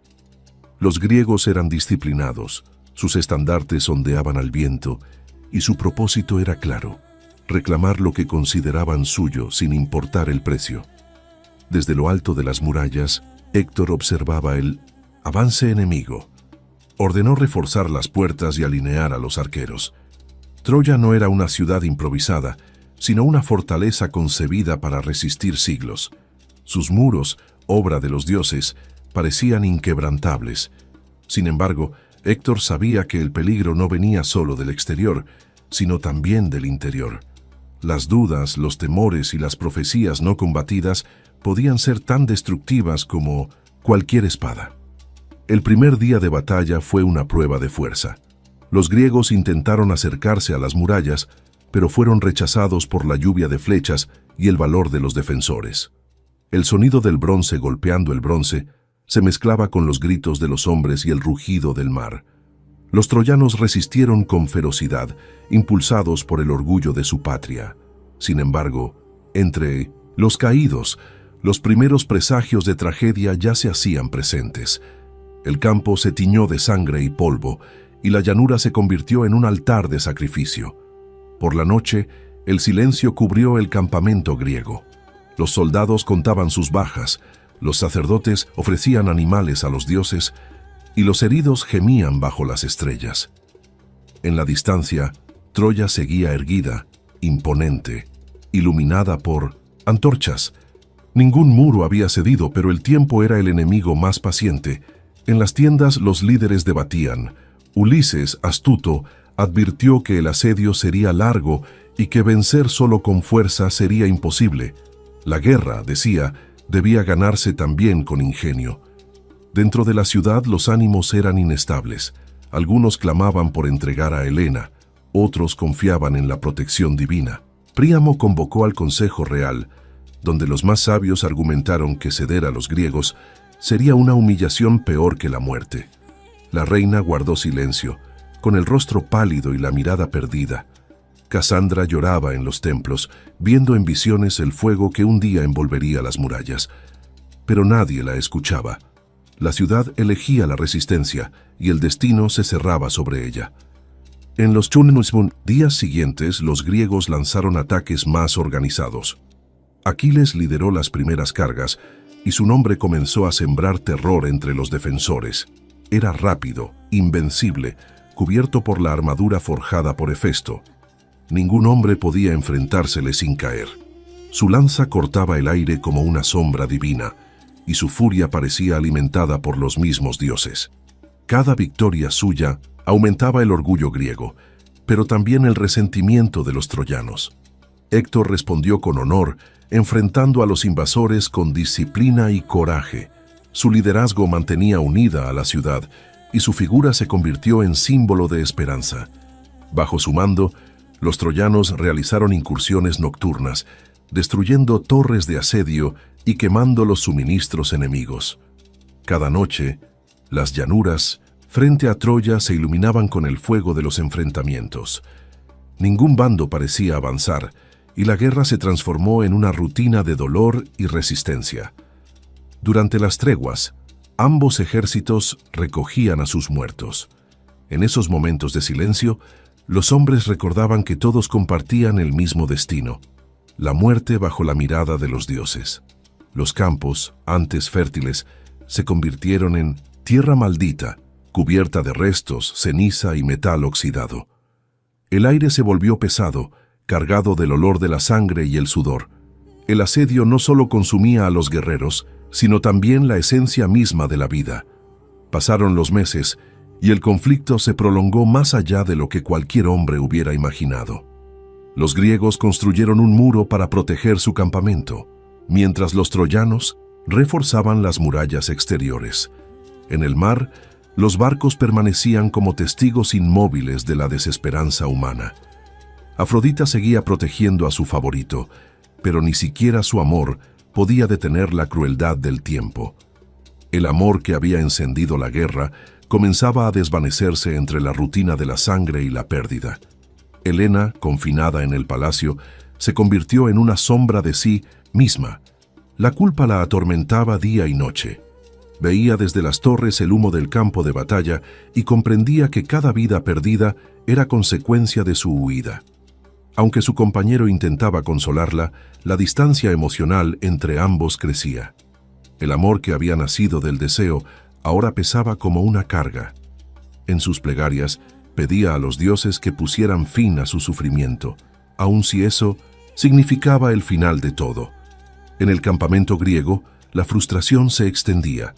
Los griegos eran disciplinados, sus estandartes ondeaban al viento, y su propósito era claro: reclamar lo que consideraban suyo sin importar el precio. Desde lo alto de las murallas, Héctor observaba el avance enemigo. Ordenó reforzar las puertas y alinear a los arqueros. Troya no era una ciudad improvisada, sino una fortaleza concebida para resistir siglos. Sus muros, obra de los dioses, parecían inquebrantables. Sin embargo, Héctor sabía que el peligro no venía solo del exterior, sino también del interior. Las dudas, los temores y las profecías no combatidas podían ser tan destructivas como cualquier espada. El primer día de batalla fue una prueba de fuerza. Los griegos intentaron acercarse a las murallas, pero fueron rechazados por la lluvia de flechas y el valor de los defensores. El sonido del bronce golpeando el bronce se mezclaba con los gritos de los hombres y el rugido del mar. Los troyanos resistieron con ferocidad, impulsados por el orgullo de su patria. Sin embargo, entre los caídos, los primeros presagios de tragedia ya se hacían presentes. El campo se tiñó de sangre y polvo, y la llanura se convirtió en un altar de sacrificio. Por la noche, el silencio cubrió el campamento griego. Los soldados contaban sus bajas, los sacerdotes ofrecían animales a los dioses, y los heridos gemían bajo las estrellas. En la distancia, Troya seguía erguida, imponente, iluminada por antorchas. Ningún muro había cedido, pero el tiempo era el enemigo más paciente. En las tiendas los líderes debatían. Ulises, astuto, advirtió que el asedio sería largo y que vencer solo con fuerza sería imposible. La guerra, decía, debía ganarse también con ingenio. Dentro de la ciudad los ánimos eran inestables. Algunos clamaban por entregar a Helena, otros confiaban en la protección divina. Príamo convocó al Consejo Real, donde los más sabios argumentaron que ceder a los griegos sería una humillación peor que la muerte. La reina guardó silencio, con el rostro pálido y la mirada perdida. Casandra lloraba en los templos, viendo en visiones el fuego que un día envolvería las murallas. Pero nadie la escuchaba. La ciudad elegía la resistencia y el destino se cerraba sobre ella. En los días siguientes, los griegos lanzaron ataques más organizados. Aquiles lideró las primeras cargas y su nombre comenzó a sembrar terror entre los defensores. Era rápido, invencible, cubierto por la armadura forjada por Hefesto. Ningún hombre podía enfrentársele sin caer. Su lanza cortaba el aire como una sombra divina, y su furia parecía alimentada por los mismos dioses. Cada victoria suya aumentaba el orgullo griego, pero también el resentimiento de los troyanos. Héctor respondió con honor, enfrentando a los invasores con disciplina y coraje. Su liderazgo mantenía unida a la ciudad, y su figura se convirtió en símbolo de esperanza. Bajo su mando, los troyanos realizaron incursiones nocturnas, destruyendo torres de asedio y quemando los suministros enemigos. Cada noche, las llanuras frente a Troya se iluminaban con el fuego de los enfrentamientos. Ningún bando parecía avanzar, y la guerra se transformó en una rutina de dolor y resistencia. Durante las treguas, ambos ejércitos recogían a sus muertos. En esos momentos de silencio, los hombres recordaban que todos compartían el mismo destino: la muerte bajo la mirada de los dioses. Los campos, antes fértiles, se convirtieron en tierra maldita, cubierta de restos, ceniza y metal oxidado. El aire se volvió pesado, cargado del olor de la sangre y el sudor. El asedio no solo consumía a los guerreros, sino también la esencia misma de la vida. Pasaron los meses, y el conflicto se prolongó más allá de lo que cualquier hombre hubiera imaginado. Los griegos construyeron un muro para proteger su campamento, mientras los troyanos reforzaban las murallas exteriores. En el mar, los barcos permanecían como testigos inmóviles de la desesperanza humana. Afrodita seguía protegiendo a su favorito, pero ni siquiera su amor podía detener la crueldad del tiempo. El amor que había encendido la guerra comenzaba a desvanecerse entre la rutina de la sangre y la pérdida. Helena, confinada en el palacio, se convirtió en una sombra de sí misma. La culpa la atormentaba día y noche. Veía desde las torres el humo del campo de batalla y comprendía que cada vida perdida era consecuencia de su huida. Aunque su compañero intentaba consolarla, la distancia emocional entre ambos crecía. El amor que había nacido del deseo ahora pesaba como una carga. En sus plegarias, pedía a los dioses que pusieran fin a su sufrimiento, aun si eso significaba el final de todo. En el campamento griego, la frustración se extendía.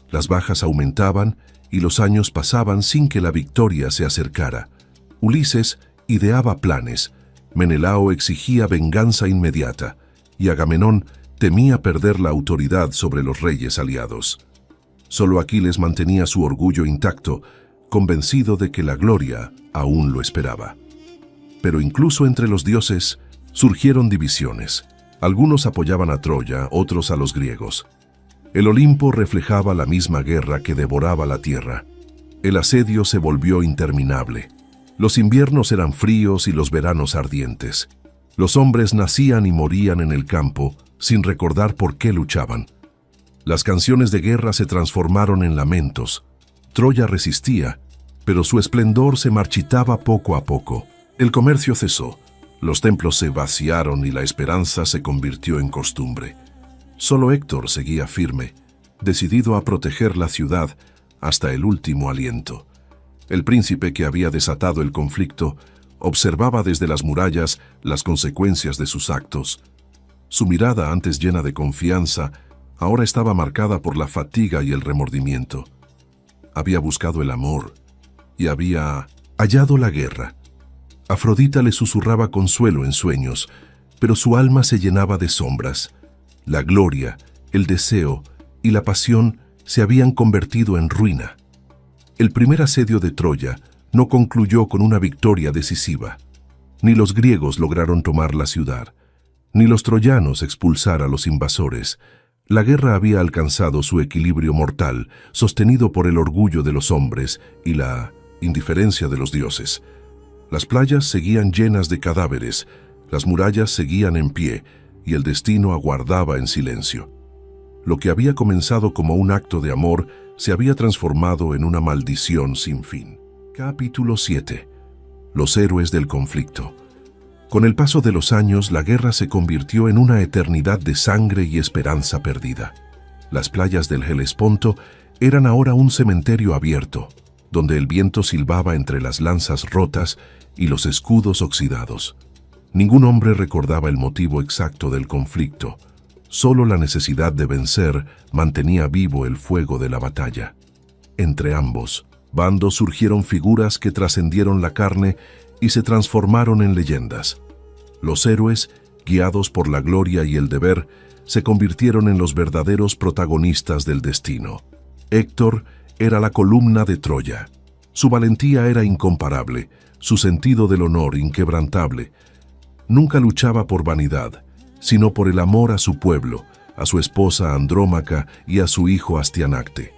Las bajas aumentaban y los años pasaban sin que la victoria se acercara. Ulises ideaba planes, Menelao exigía venganza inmediata, y Agamenón temía perder la autoridad sobre los reyes aliados. Solo Aquiles mantenía su orgullo intacto, convencido de que la gloria aún lo esperaba. Pero incluso entre los dioses surgieron divisiones. Algunos apoyaban a Troya, otros a los griegos. El Olimpo reflejaba la misma guerra que devoraba la tierra. El asedio se volvió interminable. Los inviernos eran fríos y los veranos ardientes. Los hombres nacían y morían en el campo sin recordar por qué luchaban. Las canciones de guerra se transformaron en lamentos. Troya resistía, pero su esplendor se marchitaba poco a poco. El comercio cesó, los templos se vaciaron y la esperanza se convirtió en costumbre. Solo Héctor seguía firme, decidido a proteger la ciudad hasta el último aliento. El príncipe que había desatado el conflicto observaba desde las murallas las consecuencias de sus actos. Su mirada, antes llena de confianza, ahora estaba marcada por la fatiga y el remordimiento. Había buscado el amor y había hallado la guerra. Afrodita le susurraba consuelo en sueños, pero su alma se llenaba de sombras. La gloria, el deseo y la pasión se habían convertido en ruina. El primer asedio de Troya no concluyó con una victoria decisiva. Ni los griegos lograron tomar la ciudad, ni los troyanos expulsar a los invasores. La guerra había alcanzado su equilibrio mortal, sostenido por el orgullo de los hombres y la indiferencia de los dioses. Las playas seguían llenas de cadáveres, las murallas seguían en pie, y el destino aguardaba en silencio. Lo que había comenzado como un acto de amor se había transformado en una maldición sin fin. Capítulo 7. Los héroes del conflicto. Con el paso de los años, la guerra se convirtió en una eternidad de sangre y esperanza perdida. Las playas del Helesponto eran ahora un cementerio abierto, donde el viento silbaba entre las lanzas rotas y los escudos oxidados. Ningún hombre recordaba el motivo exacto del conflicto. Solo la necesidad de vencer mantenía vivo el fuego de la batalla. Entre ambos bandos surgieron figuras que trascendieron la carne y se transformaron en leyendas. Los héroes, guiados por la gloria y el deber, se convirtieron en los verdaderos protagonistas del destino. Héctor era la columna de Troya. Su valentía era incomparable, su sentido del honor inquebrantable. Nunca luchaba por vanidad, sino por el amor a su pueblo, a su esposa Andrómaca y a su hijo Astianacte.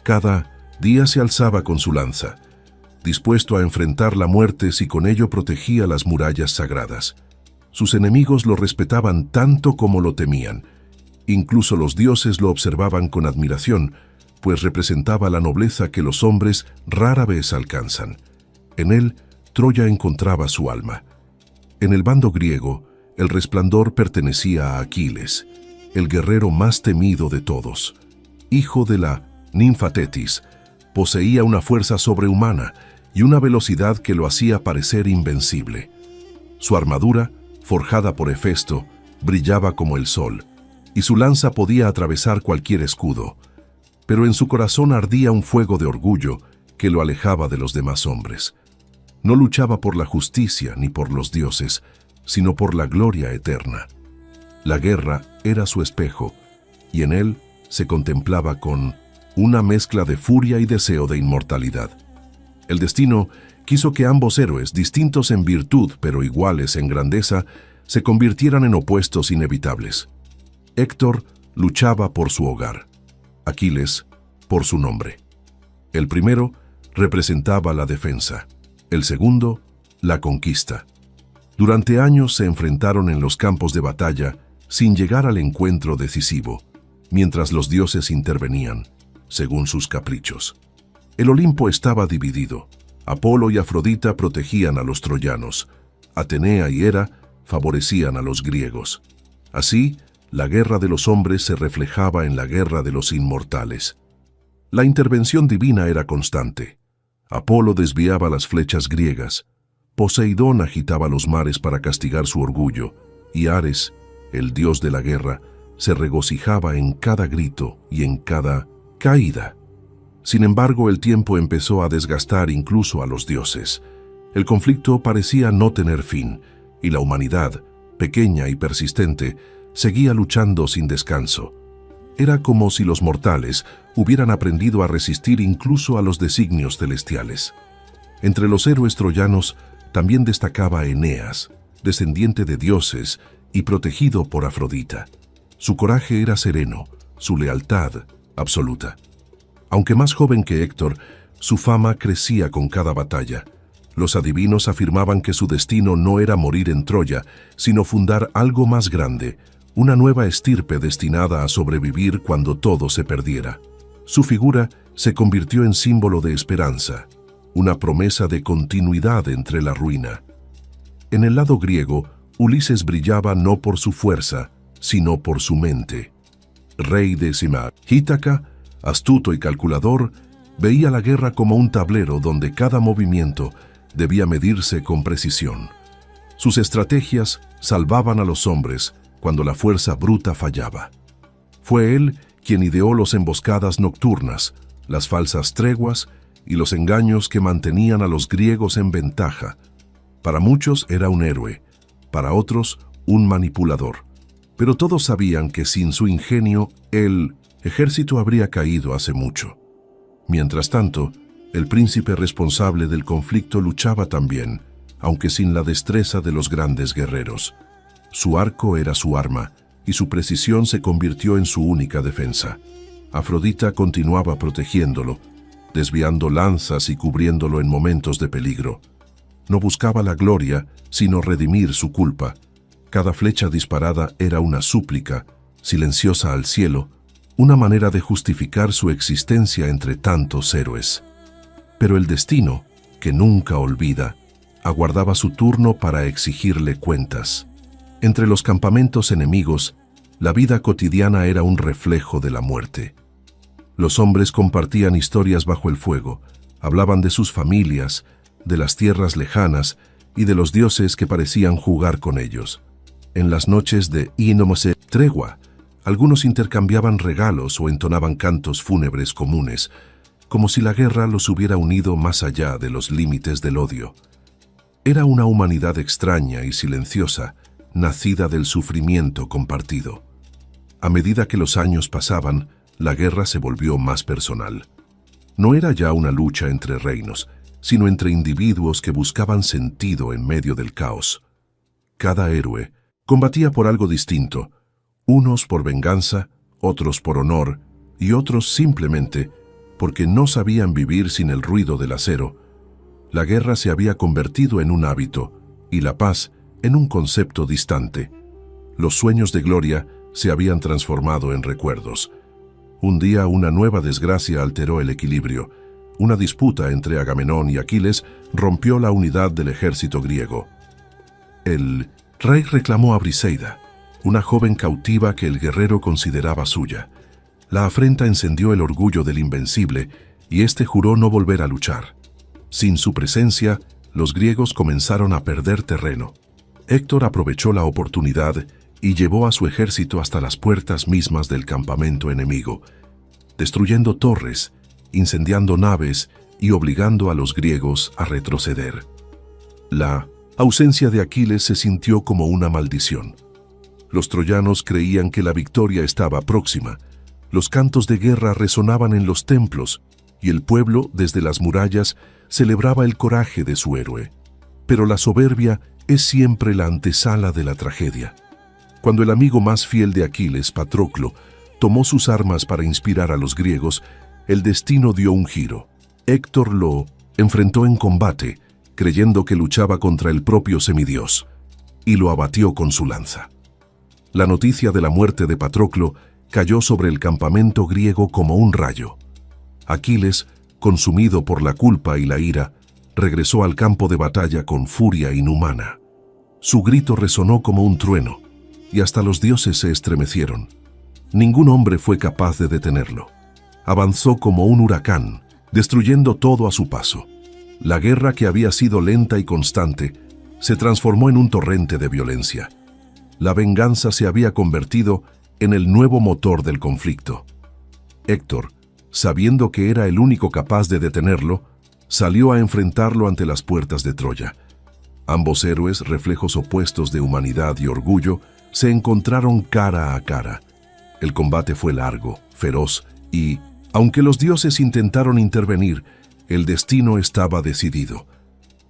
Cada día se alzaba con su lanza, dispuesto a enfrentar la muerte si con ello protegía las murallas sagradas. Sus enemigos lo respetaban tanto como lo temían. Incluso los dioses lo observaban con admiración, pues representaba la nobleza que los hombres rara vez alcanzan. En él, Troya encontraba su alma. En el bando griego, el resplandor pertenecía a Aquiles, el guerrero más temido de todos. Hijo de la ninfa Tetis, poseía una fuerza sobrehumana y una velocidad que lo hacía parecer invencible. Su armadura, forjada por Hefesto, brillaba como el sol, y su lanza podía atravesar cualquier escudo. Pero en su corazón ardía un fuego de orgullo que lo alejaba de los demás hombres. No luchaba por la justicia ni por los dioses, sino por la gloria eterna. La guerra era su espejo, y en él se contemplaba con una mezcla de furia y deseo de inmortalidad. El destino quiso que ambos héroes, distintos en virtud pero iguales en grandeza, se convirtieran en opuestos inevitables. Héctor luchaba por su hogar, Aquiles por su nombre. El primero representaba la defensa, el segundo, la conquista. Durante años se enfrentaron en los campos de batalla sin llegar al encuentro decisivo, mientras los dioses intervenían, según sus caprichos. El Olimpo estaba dividido. Apolo y Afrodita protegían a los troyanos. Atenea y Hera favorecían a los griegos. Así, la guerra de los hombres se reflejaba en la guerra de los inmortales. La intervención divina era constante. Apolo desviaba las flechas griegas, Poseidón agitaba los mares para castigar su orgullo, y Ares, el dios de la guerra, se regocijaba en cada grito y en cada caída. Sin embargo, el tiempo empezó a desgastar incluso a los dioses. El conflicto parecía no tener fin, y la humanidad, pequeña y persistente, seguía luchando sin descanso. Era como si los mortales hubieran aprendido a resistir incluso a los designios celestiales. Entre los héroes troyanos también destacaba Eneas, descendiente de dioses y protegido por Afrodita. Su coraje era sereno, su lealtad absoluta. Aunque más joven que Héctor, su fama crecía con cada batalla. Los adivinos afirmaban que su destino no era morir en Troya, sino fundar algo más grande, una nueva estirpe destinada a sobrevivir cuando todo se perdiera. Su figura se convirtió en símbolo de esperanza, una promesa de continuidad entre la ruina. En el lado griego, Ulises brillaba no por su fuerza, sino por su mente. Rey de Simar, Ítaca, astuto y calculador, veía la guerra como un tablero donde cada movimiento debía medirse con precisión. Sus estrategias salvaban a los hombres cuando la fuerza bruta fallaba. Fue él quien ideó las emboscadas nocturnas, las falsas treguas y los engaños que mantenían a los griegos en ventaja. Para muchos era un héroe, para otros un manipulador. Pero todos sabían que sin su ingenio el ejército habría caído hace mucho. Mientras tanto, el príncipe responsable del conflicto luchaba también, aunque sin la destreza de los grandes guerreros. Su arco era su arma, y su precisión se convirtió en su única defensa. Afrodita continuaba protegiéndolo, desviando lanzas y cubriéndolo en momentos de peligro. No buscaba la gloria, sino redimir su culpa. Cada flecha disparada era una súplica, silenciosa al cielo, una manera de justificar su existencia entre tantos héroes. Pero el destino, que nunca olvida, aguardaba su turno para exigirle cuentas. Entre los campamentos enemigos, la vida cotidiana era un reflejo de la muerte. Los hombres compartían historias bajo el fuego, hablaban de sus familias, de las tierras lejanas y de los dioses que parecían jugar con ellos. En las noches de Inomose tregua, algunos intercambiaban regalos o entonaban cantos fúnebres comunes, como si la guerra los hubiera unido más allá de los límites del odio. Era una humanidad extraña y silenciosa, nacida del sufrimiento compartido. A medida que los años pasaban, la guerra se volvió más personal. No era ya una lucha entre reinos, sino entre individuos que buscaban sentido en medio del caos. Cada héroe combatía por algo distinto, unos por venganza, otros por honor y otros simplemente porque no sabían vivir sin el ruido del acero. La guerra se había convertido en un hábito y la paz en un concepto distante. Los sueños de gloria se habían transformado en recuerdos. Un día una nueva desgracia alteró el equilibrio. Una disputa entre Agamenón y Aquiles rompió la unidad del ejército griego. El rey reclamó a Briseida, una joven cautiva que el guerrero consideraba suya. La afrenta encendió el orgullo del invencible y éste juró no volver a luchar. Sin su presencia, los griegos comenzaron a perder terreno. Héctor aprovechó la oportunidad y llevó a su ejército hasta las puertas mismas del campamento enemigo, destruyendo torres, incendiando naves y obligando a los griegos a retroceder. La ausencia de Aquiles se sintió como una maldición. Los troyanos creían que la victoria estaba próxima. Los cantos de guerra resonaban en los templos y el pueblo, desde las murallas, celebraba el coraje de su héroe. Pero la soberbia es siempre la antesala de la tragedia. Cuando el amigo más fiel de Aquiles, Patroclo, tomó sus armas para inspirar a los griegos, el destino dio un giro. Héctor lo enfrentó en combate, creyendo que luchaba contra el propio semidios, y lo abatió con su lanza. La noticia de la muerte de Patroclo cayó sobre el campamento griego como un rayo. Aquiles, consumido por la culpa y la ira, regresó al campo de batalla con furia inhumana. Su grito resonó como un trueno, y hasta los dioses se estremecieron. Ningún hombre fue capaz de detenerlo. Avanzó como un huracán, destruyendo todo a su paso. La guerra, que había sido lenta y constante, se transformó en un torrente de violencia. La venganza se había convertido en el nuevo motor del conflicto. Héctor, sabiendo que era el único capaz de detenerlo, salió a enfrentarlo ante las puertas de Troya. Ambos héroes, reflejos opuestos de humanidad y orgullo, se encontraron cara a cara. El combate fue largo, feroz y, aunque los dioses intentaron intervenir, el destino estaba decidido.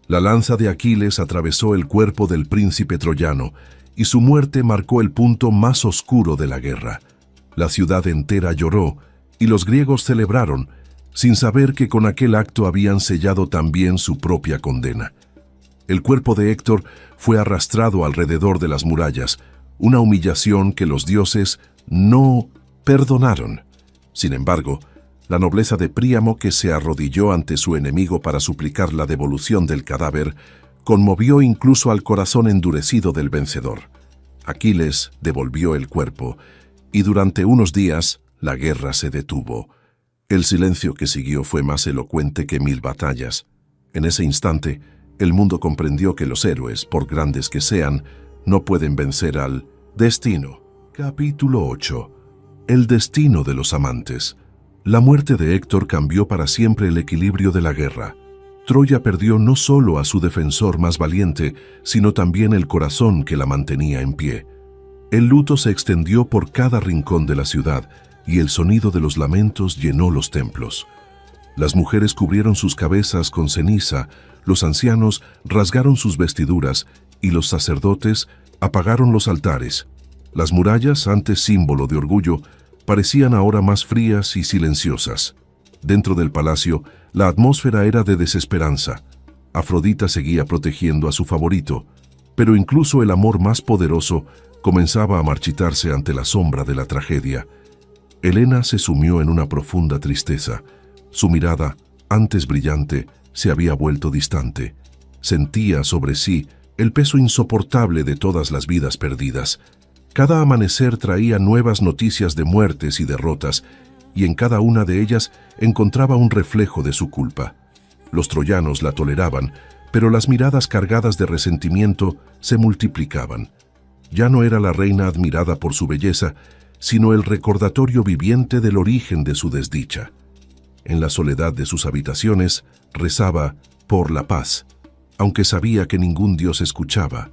La lanza de Aquiles atravesó el cuerpo del príncipe troyano y su muerte marcó el punto más oscuro de la guerra. La ciudad entera lloró y los griegos celebraron, sin saber que con aquel acto habían sellado también su propia condena. El cuerpo de Héctor fue arrastrado alrededor de las murallas, una humillación que los dioses no perdonaron. Sin embargo, la nobleza de Príamo, que se arrodilló ante su enemigo para suplicar la devolución del cadáver, conmovió incluso al corazón endurecido del vencedor. Aquiles devolvió el cuerpo, y durante unos días la guerra se detuvo. El silencio que siguió fue más elocuente que 1000 batallas. En ese instante, el mundo comprendió que los héroes, por grandes que sean, no pueden vencer al destino. Capítulo 8. El destino de los amantes. La muerte de Héctor cambió para siempre el equilibrio de la guerra. Troya perdió no solo a su defensor más valiente, sino también el corazón que la mantenía en pie. El luto se extendió por cada rincón de la ciudad, y el sonido de los lamentos llenó los templos. Las mujeres cubrieron sus cabezas con ceniza, los ancianos rasgaron sus vestiduras, y los sacerdotes apagaron los altares. Las murallas, antes símbolo de orgullo, parecían ahora más frías y silenciosas. Dentro del palacio, la atmósfera era de desesperanza. Afrodita seguía protegiendo a su favorito, pero incluso el amor más poderoso comenzaba a marchitarse ante la sombra de la tragedia. Helena se sumió en una profunda tristeza. Su mirada, antes brillante, se había vuelto distante. Sentía sobre sí el peso insoportable de todas las vidas perdidas. Cada amanecer traía nuevas noticias de muertes y derrotas, y en cada una de ellas encontraba un reflejo de su culpa. Los troyanos la toleraban, pero las miradas cargadas de resentimiento se multiplicaban. Ya no era la reina admirada por su belleza, sino el recordatorio viviente del origen de su desdicha. En la soledad de sus habitaciones rezaba por la paz, aunque sabía que ningún dios escuchaba.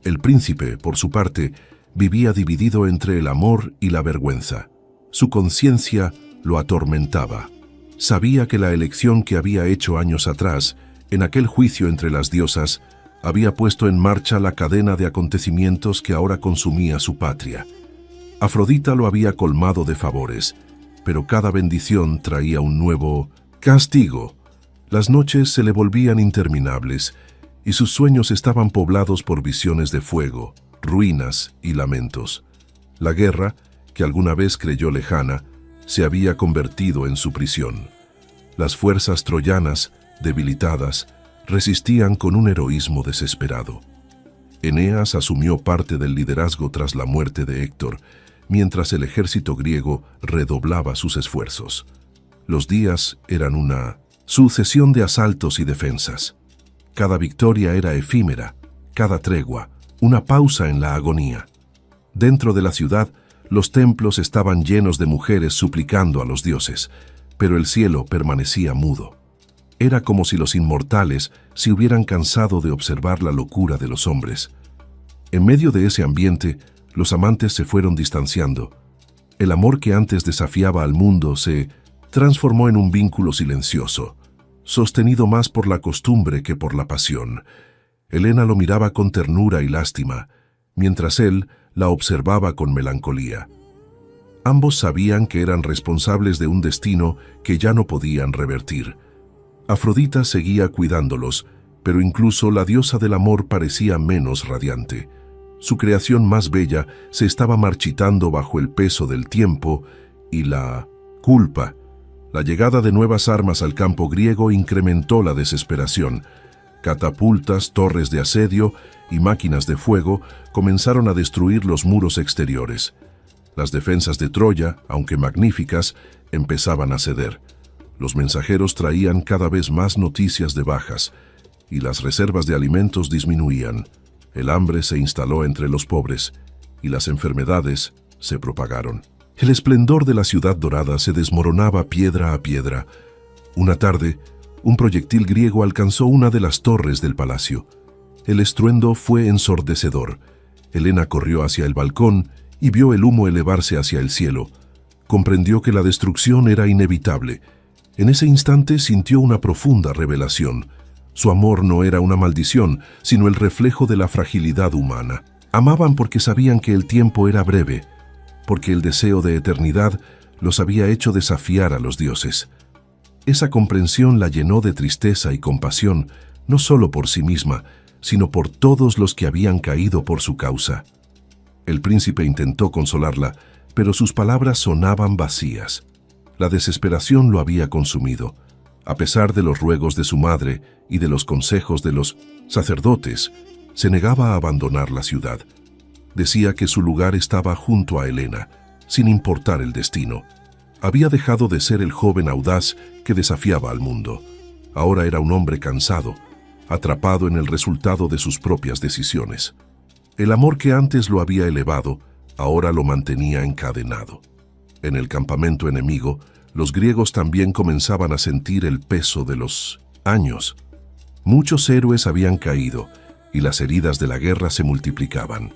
El príncipe, por su parte, vivía dividido entre el amor y la vergüenza. Su conciencia lo atormentaba. Sabía que la elección que había hecho años atrás, en aquel juicio entre las diosas, había puesto en marcha la cadena de acontecimientos que ahora consumía su patria. Afrodita lo había colmado de favores, pero cada bendición traía un nuevo castigo. Las noches se le volvían interminables y sus sueños estaban poblados por visiones de fuego, ruinas y lamentos. La guerra, que alguna vez creyó lejana, se había convertido en su prisión. Las fuerzas troyanas, debilitadas, resistían con un heroísmo desesperado. Eneas asumió parte del liderazgo tras la muerte de Héctor, mientras el ejército griego redoblaba sus esfuerzos. Los días eran una sucesión de asaltos y defensas. Cada victoria era efímera, cada tregua, una pausa en la agonía. Dentro de la ciudad, los templos estaban llenos de mujeres suplicando a los dioses, pero el cielo permanecía mudo. Era como si los inmortales se hubieran cansado de observar la locura de los hombres. En medio de ese ambiente, los amantes se fueron distanciando. El amor que antes desafiaba al mundo se transformó en un vínculo silencioso, sostenido más por la costumbre que por la pasión. Helena lo miraba con ternura y lástima, mientras él la observaba con melancolía. Ambos sabían que eran responsables de un destino que ya no podían revertir. Afrodita seguía cuidándolos, pero incluso la diosa del amor parecía menos radiante. Su creación más bella se estaba marchitando bajo el peso del tiempo y la culpa. La llegada de nuevas armas al campo griego incrementó la desesperación. Catapultas, torres de asedio y máquinas de fuego comenzaron a destruir los muros exteriores. Las defensas de Troya, aunque magníficas, empezaban a ceder. Los mensajeros traían cada vez más noticias de bajas, y las reservas de alimentos disminuían. El hambre se instaló entre los pobres, y las enfermedades se propagaron. El esplendor de la ciudad dorada se desmoronaba piedra a piedra. Una tarde, un proyectil griego alcanzó una de las torres del palacio. El estruendo fue ensordecedor. Helena corrió hacia el balcón y vio el humo elevarse hacia el cielo. Comprendió que la destrucción era inevitable. En ese instante sintió una profunda revelación. Su amor no era una maldición, sino el reflejo de la fragilidad humana. Amaban porque sabían que el tiempo era breve, porque el deseo de eternidad los había hecho desafiar a los dioses. Esa comprensión la llenó de tristeza y compasión, no solo por sí misma, sino por todos los que habían caído por su causa. El príncipe intentó consolarla, pero sus palabras sonaban vacías. La desesperación lo había consumido. A pesar de los ruegos de su madre y de los consejos de los sacerdotes, se negaba a abandonar la ciudad. Decía que su lugar estaba junto a Helena, sin importar el destino. Había dejado de ser el joven audaz que desafiaba al mundo. Ahora era un hombre cansado, atrapado en el resultado de sus propias decisiones. El amor que antes lo había elevado, ahora lo mantenía encadenado. En el campamento enemigo, los griegos también comenzaban a sentir el peso de los años. Muchos héroes habían caído y las heridas de la guerra se multiplicaban.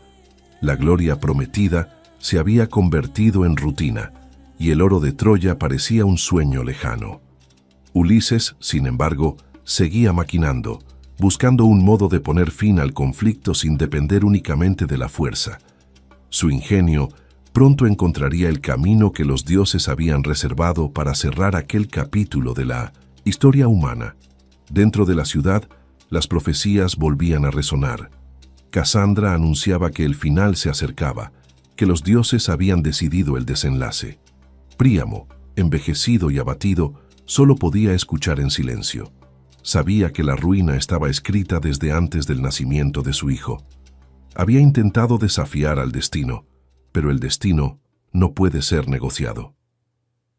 La gloria prometida se había convertido en rutina y el oro de Troya parecía un sueño lejano. Ulises, sin embargo, seguía maquinando, buscando un modo de poner fin al conflicto sin depender únicamente de la fuerza. Su ingenio pronto encontraría el camino que los dioses habían reservado para cerrar aquel capítulo de la historia humana. Dentro de la ciudad, las profecías volvían a resonar. Casandra anunciaba que el final se acercaba, que los dioses habían decidido el desenlace. Príamo, envejecido y abatido, solo podía escuchar en silencio. Sabía que la ruina estaba escrita desde antes del nacimiento de su hijo. Había intentado desafiar al destino, pero el destino no puede ser negociado.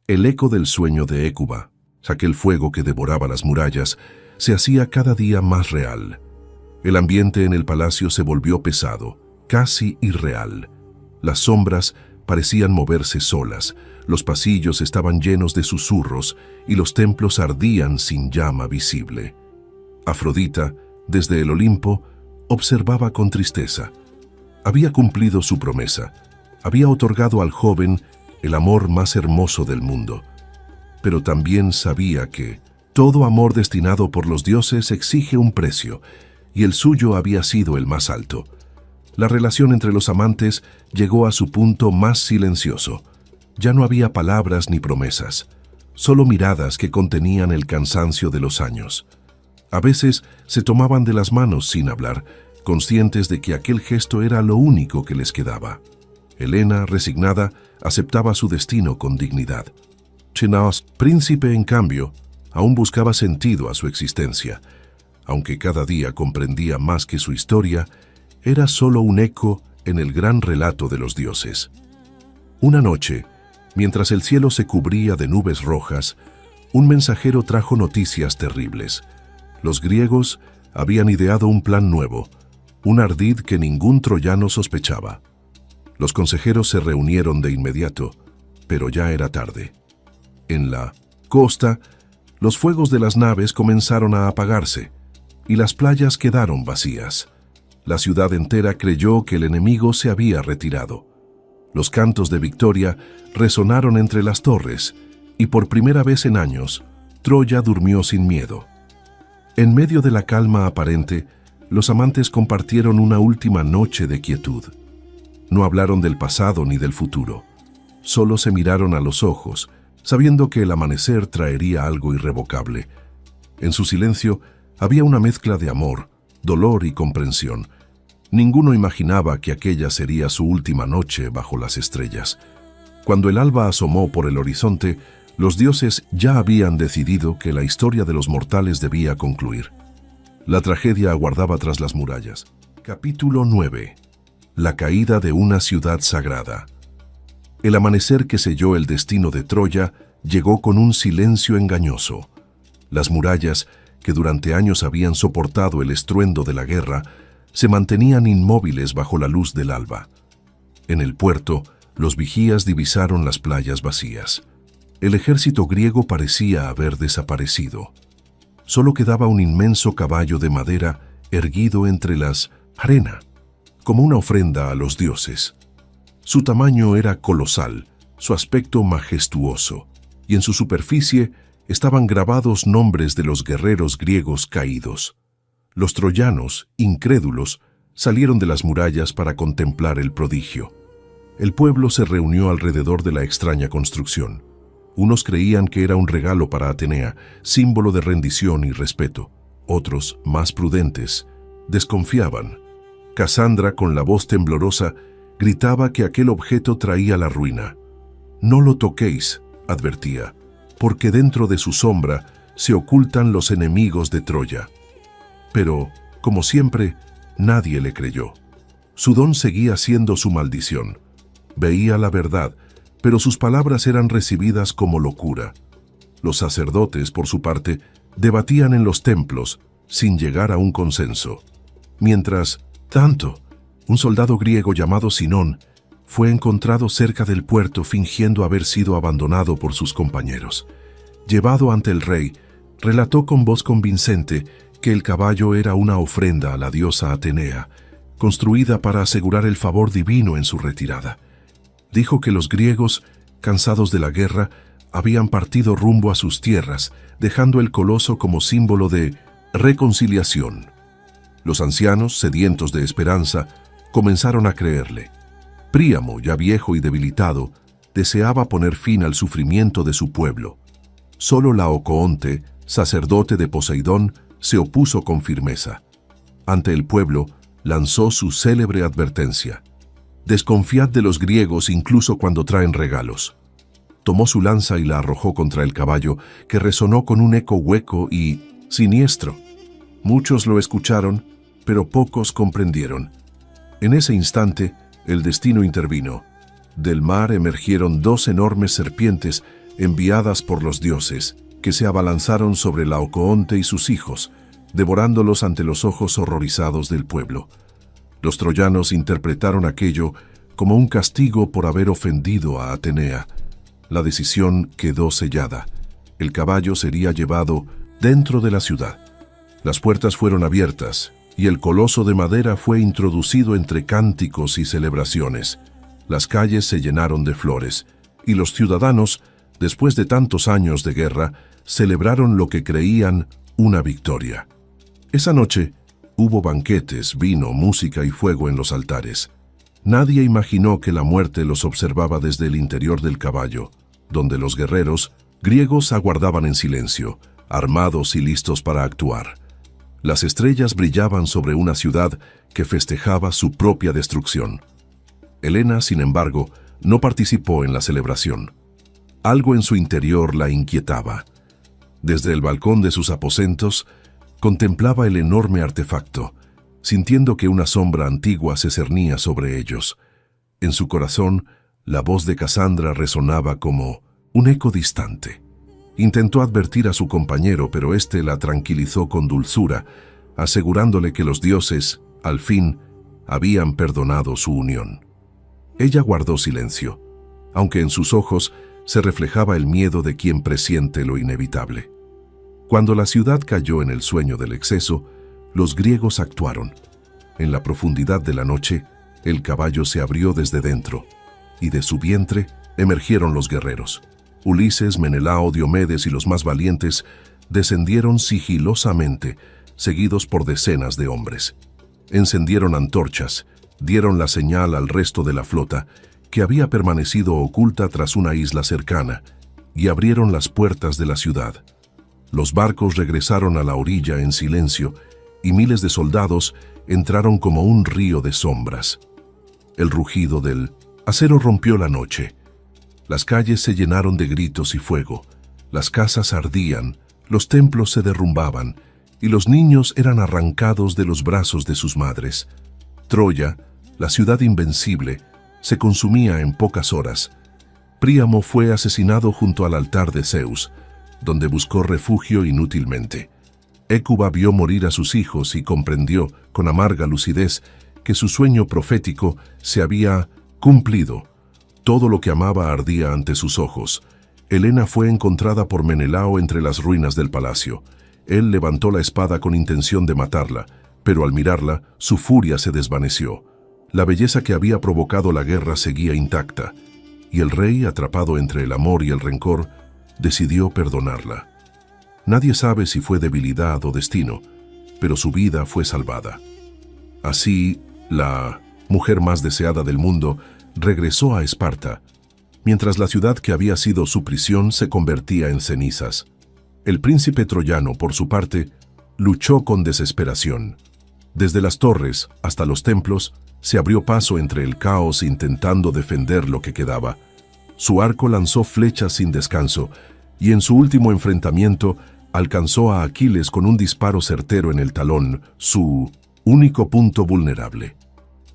El eco del sueño de Hécuba, aquel fuego que devoraba las murallas, se hacía cada día más real. El ambiente en el palacio se volvió pesado, casi irreal. Las sombras parecían moverse solas, los pasillos estaban llenos de susurros y los templos ardían sin llama visible. Afrodita, desde el Olimpo, observaba con tristeza. Había cumplido su promesa, había otorgado al joven el amor más hermoso del mundo, pero también sabía que todo amor destinado por los dioses exige un precio, y el suyo había sido el más alto. La relación entre los amantes llegó a su punto más silencioso. Ya no había palabras ni promesas, solo miradas que contenían el cansancio de los años. A veces se tomaban de las manos sin hablar, conscientes de que aquel gesto era lo único que les quedaba. Helena, resignada, aceptaba su destino con dignidad. Chinos, príncipe, en cambio, aún buscaba sentido a su existencia. Aunque cada día comprendía más que su historia, era solo un eco en el gran relato de los dioses. Una noche, mientras el cielo se cubría de nubes rojas, un mensajero trajo noticias terribles. Los griegos habían ideado un plan nuevo, un ardid que ningún troyano sospechaba. Los consejeros se reunieron de inmediato, pero ya era tarde. En la costa, los fuegos de las naves comenzaron a apagarse, y las playas quedaron vacías. La ciudad entera creyó que el enemigo se había retirado. Los cantos de victoria resonaron entre las torres, y por primera vez en años, Troya durmió sin miedo. En medio de la calma aparente, los amantes compartieron una última noche de quietud. No hablaron del pasado ni del futuro. Solo se miraron a los ojos, sabiendo que el amanecer traería algo irrevocable. En su silencio había una mezcla de amor, dolor y comprensión. Ninguno imaginaba que aquella sería su última noche bajo las estrellas. Cuando el alba asomó por el horizonte, los dioses ya habían decidido que la historia de los mortales debía concluir. La tragedia aguardaba tras las murallas. Capítulo 9. La caída de una ciudad sagrada. El amanecer que selló el destino de Troya llegó con un silencio engañoso. Las murallas, que durante años habían soportado el estruendo de la guerra, se mantenían inmóviles bajo la luz del alba. En el puerto, los vigías divisaron las playas vacías. El ejército griego parecía haber desaparecido. Solo quedaba un inmenso caballo de madera erguido entre las arena, como una ofrenda a los dioses. Su tamaño era colosal, su aspecto majestuoso, y en su superficie estaban grabados nombres de los guerreros griegos caídos. Los troyanos, incrédulos, salieron de las murallas para contemplar el prodigio. El pueblo se reunió alrededor de la extraña construcción. Unos creían que era un regalo para Atenea, símbolo de rendición y respeto. Otros, más prudentes, desconfiaban. Casandra, con la voz temblorosa, gritaba que aquel objeto traía la ruina. «No lo toquéis», advertía, «porque dentro de su sombra se ocultan los enemigos de Troya». Pero, como siempre, nadie le creyó. Su don seguía siendo su maldición. Veía la verdad, pero sus palabras eran recibidas como locura. Los sacerdotes, por su parte, debatían en los templos, sin llegar a un consenso. Mientras tanto, un soldado griego llamado Sinón fue encontrado cerca del puerto fingiendo haber sido abandonado por sus compañeros. Llevado ante el rey, relató con voz convincente que el caballo era una ofrenda a la diosa Atenea, construida para asegurar el favor divino en su retirada. Dijo que los griegos, cansados de la guerra, habían partido rumbo a sus tierras, dejando el coloso como símbolo de reconciliación. Los ancianos, sedientos de esperanza, comenzaron a creerle. Príamo, ya viejo y debilitado, deseaba poner fin al sufrimiento de su pueblo. Solo Laocoonte, sacerdote de Poseidón, se opuso con firmeza. Ante el pueblo, lanzó su célebre advertencia: «Desconfiad de los griegos incluso cuando traen regalos». tomó su lanza y la arrojó contra el caballo, que resonó con un eco hueco y siniestro. Muchos lo escucharon, pero pocos comprendieron. En ese instante, el destino intervino. Del mar emergieron 2 enormes serpientes enviadas por los dioses, que se abalanzaron sobre Laocoonte y sus hijos, devorándolos ante los ojos horrorizados del pueblo. Los troyanos interpretaron aquello como un castigo por haber ofendido a Atenea. La decisión quedó sellada. El caballo sería llevado dentro de la ciudad. Las puertas fueron abiertas y el coloso de madera fue introducido entre cánticos y celebraciones. Las calles se llenaron de flores y los ciudadanos, después de tantos años de guerra, celebraron lo que creían una victoria. Esa noche hubo banquetes, vino, música y fuego en los altares. Nadie imaginó que la muerte los observaba desde el interior del caballo, donde los guerreros griegos aguardaban en silencio, armados y listos para actuar. Las estrellas brillaban sobre una ciudad que festejaba su propia destrucción. Helena, sin embargo, no participó en la celebración. Algo en su interior la inquietaba. Desde el balcón de sus aposentos, contemplaba el enorme artefacto, sintiendo que una sombra antigua se cernía sobre ellos. En su corazón, la voz de Casandra resonaba como un eco distante. Intentó advertir a su compañero, pero éste la tranquilizó con dulzura, asegurándole que los dioses, al fin, habían perdonado su unión. Ella guardó silencio, aunque en sus ojos se reflejaba el miedo de quien presiente lo inevitable. Cuando la ciudad cayó en el sueño del exceso, los griegos actuaron. En la profundidad de la noche, el caballo se abrió desde dentro, y de su vientre emergieron los guerreros. Ulises, Menelao, Diomedes y los más valientes descendieron sigilosamente, seguidos por decenas de hombres. Encendieron antorchas, dieron la señal al resto de la flota, que había permanecido oculta tras una isla cercana, y abrieron las puertas de la ciudad. Los barcos regresaron a la orilla en silencio, y miles de soldados entraron como un río de sombras. El rugido del acero rompió la noche. Las calles se llenaron de gritos y fuego. Las casas ardían, los templos se derrumbaban, y los niños eran arrancados de los brazos de sus madres. Troya, la ciudad invencible, se consumía en pocas horas. Príamo fue asesinado junto al altar de Zeus, donde buscó refugio inútilmente. Hécuba vio morir a sus hijos y comprendió, con amarga lucidez, que su sueño profético se había cumplido. Todo lo que amaba ardía ante sus ojos. Helena fue encontrada por Menelao entre las ruinas del palacio. Él levantó la espada con intención de matarla, pero al mirarla, su furia se desvaneció. La belleza que había provocado la guerra seguía intacta, y el rey, atrapado entre el amor y el rencor, decidió perdonarla. Nadie sabe si fue debilidad o destino, pero su vida fue salvada. Así, la mujer más deseada del mundo regresó a Esparta, mientras la ciudad que había sido su prisión se convertía en cenizas. El príncipe troyano, por su parte, luchó con desesperación. Desde las torres hasta los templos, se abrió paso entre el caos intentando defender lo que quedaba. Su arco lanzó flechas sin descanso, y en su último enfrentamiento alcanzó a Aquiles con un disparo certero en el talón, su único punto vulnerable.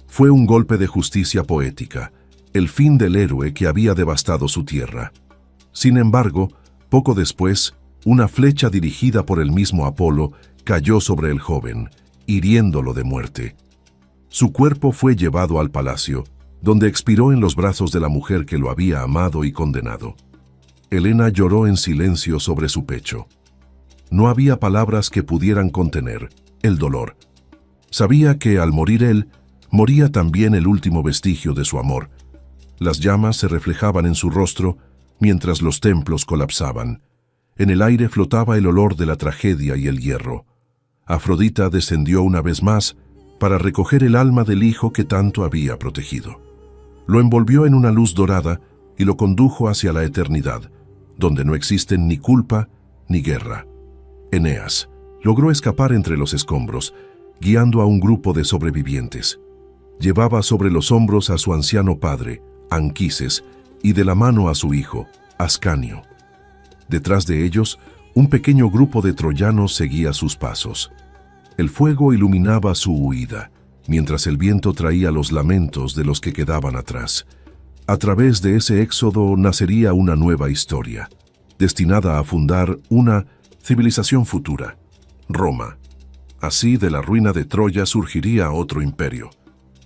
Fue un golpe de justicia poética, el fin del héroe que había devastado su tierra. Sin embargo, poco después, una flecha dirigida por el mismo Apolo cayó sobre el joven, hiriéndolo de muerte. Su cuerpo fue llevado al palacio, donde expiró en los brazos de la mujer que lo había amado y condenado. Helena lloró en silencio sobre su pecho. No había palabras que pudieran contener el dolor. Sabía que al morir él, moría también el último vestigio de su amor. Las llamas se reflejaban en su rostro mientras los templos colapsaban. En el aire flotaba el olor de la tragedia y el hierro. Afrodita descendió una vez más para recoger el alma del hijo que tanto había protegido. Lo envolvió en una luz dorada y lo condujo hacia la eternidad, donde no existen ni culpa ni guerra. Eneas logró escapar entre los escombros, guiando a un grupo de sobrevivientes. Llevaba sobre los hombros a su anciano padre, Anquises, y de la mano a su hijo, Ascanio. Detrás de ellos, un pequeño grupo de troyanos seguía sus pasos. El fuego iluminaba su huida, mientras el viento traía los lamentos de los que quedaban atrás. A través de ese éxodo nacería una nueva historia, destinada a fundar una civilización futura, Roma. Así, de la ruina de Troya surgiría otro imperio.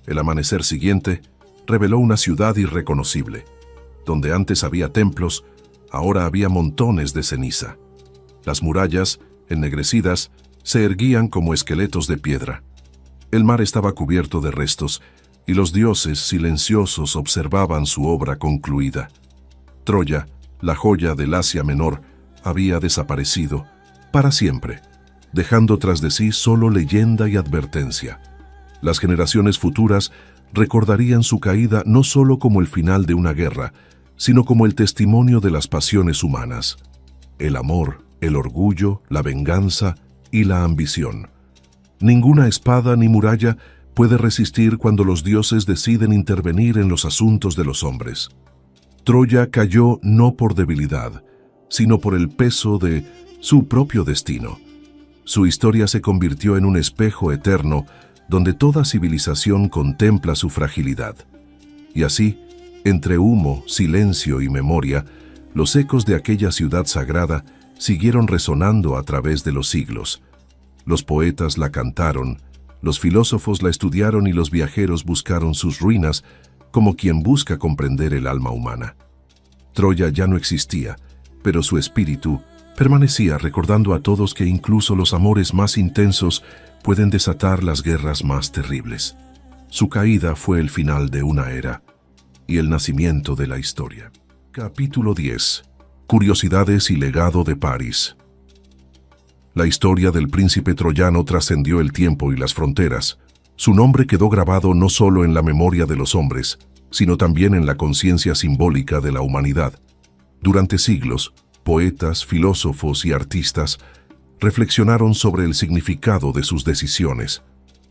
El amanecer siguiente reveló una ciudad irreconocible. Donde antes había templos, ahora había montones de ceniza. Las murallas, ennegrecidas, se erguían como esqueletos de piedra. El mar estaba cubierto de restos, y los dioses silenciosos observaban su obra concluida. Troya, la joya del Asia Menor, había desaparecido para siempre, dejando tras de sí solo leyenda y advertencia. Las generaciones futuras recordarían su caída no solo como el final de una guerra, sino como el testimonio de las pasiones humanas: el amor, el orgullo, la venganza y la ambición. Ninguna espada ni muralla puede resistir cuando los dioses deciden intervenir en los asuntos de los hombres. Troya cayó no por debilidad, sino por el peso de su propio destino. Su historia se convirtió en un espejo eterno donde toda civilización contempla su fragilidad. Y así, entre humo, silencio y memoria, los ecos de aquella ciudad sagrada siguieron resonando a través de los siglos. Los poetas la cantaron, los filósofos la estudiaron y los viajeros buscaron sus ruinas como quien busca comprender el alma humana. Troya ya no existía, pero su espíritu permanecía recordando a todos que incluso los amores más intensos pueden desatar las guerras más terribles. Su caída fue el final de una era y el nacimiento de la historia. Capítulo 10. Curiosidades y legado de París. La historia del príncipe troyano trascendió el tiempo y las fronteras. Su nombre quedó grabado no solo en la memoria de los hombres, sino también en la conciencia simbólica de la humanidad. Durante siglos, poetas, filósofos y artistas reflexionaron sobre el significado de sus decisiones.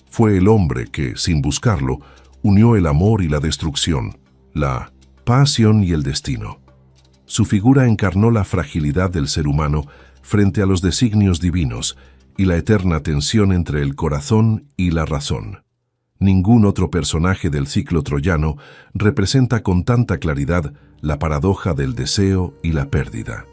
Fue el hombre que, sin buscarlo, unió el amor y la destrucción, la pasión y el destino. Su figura encarnó la fragilidad del ser humano frente a los designios divinos y la eterna tensión entre el corazón y la razón. Ningún otro personaje del ciclo troyano representa con tanta claridad la paradoja del deseo y la pérdida.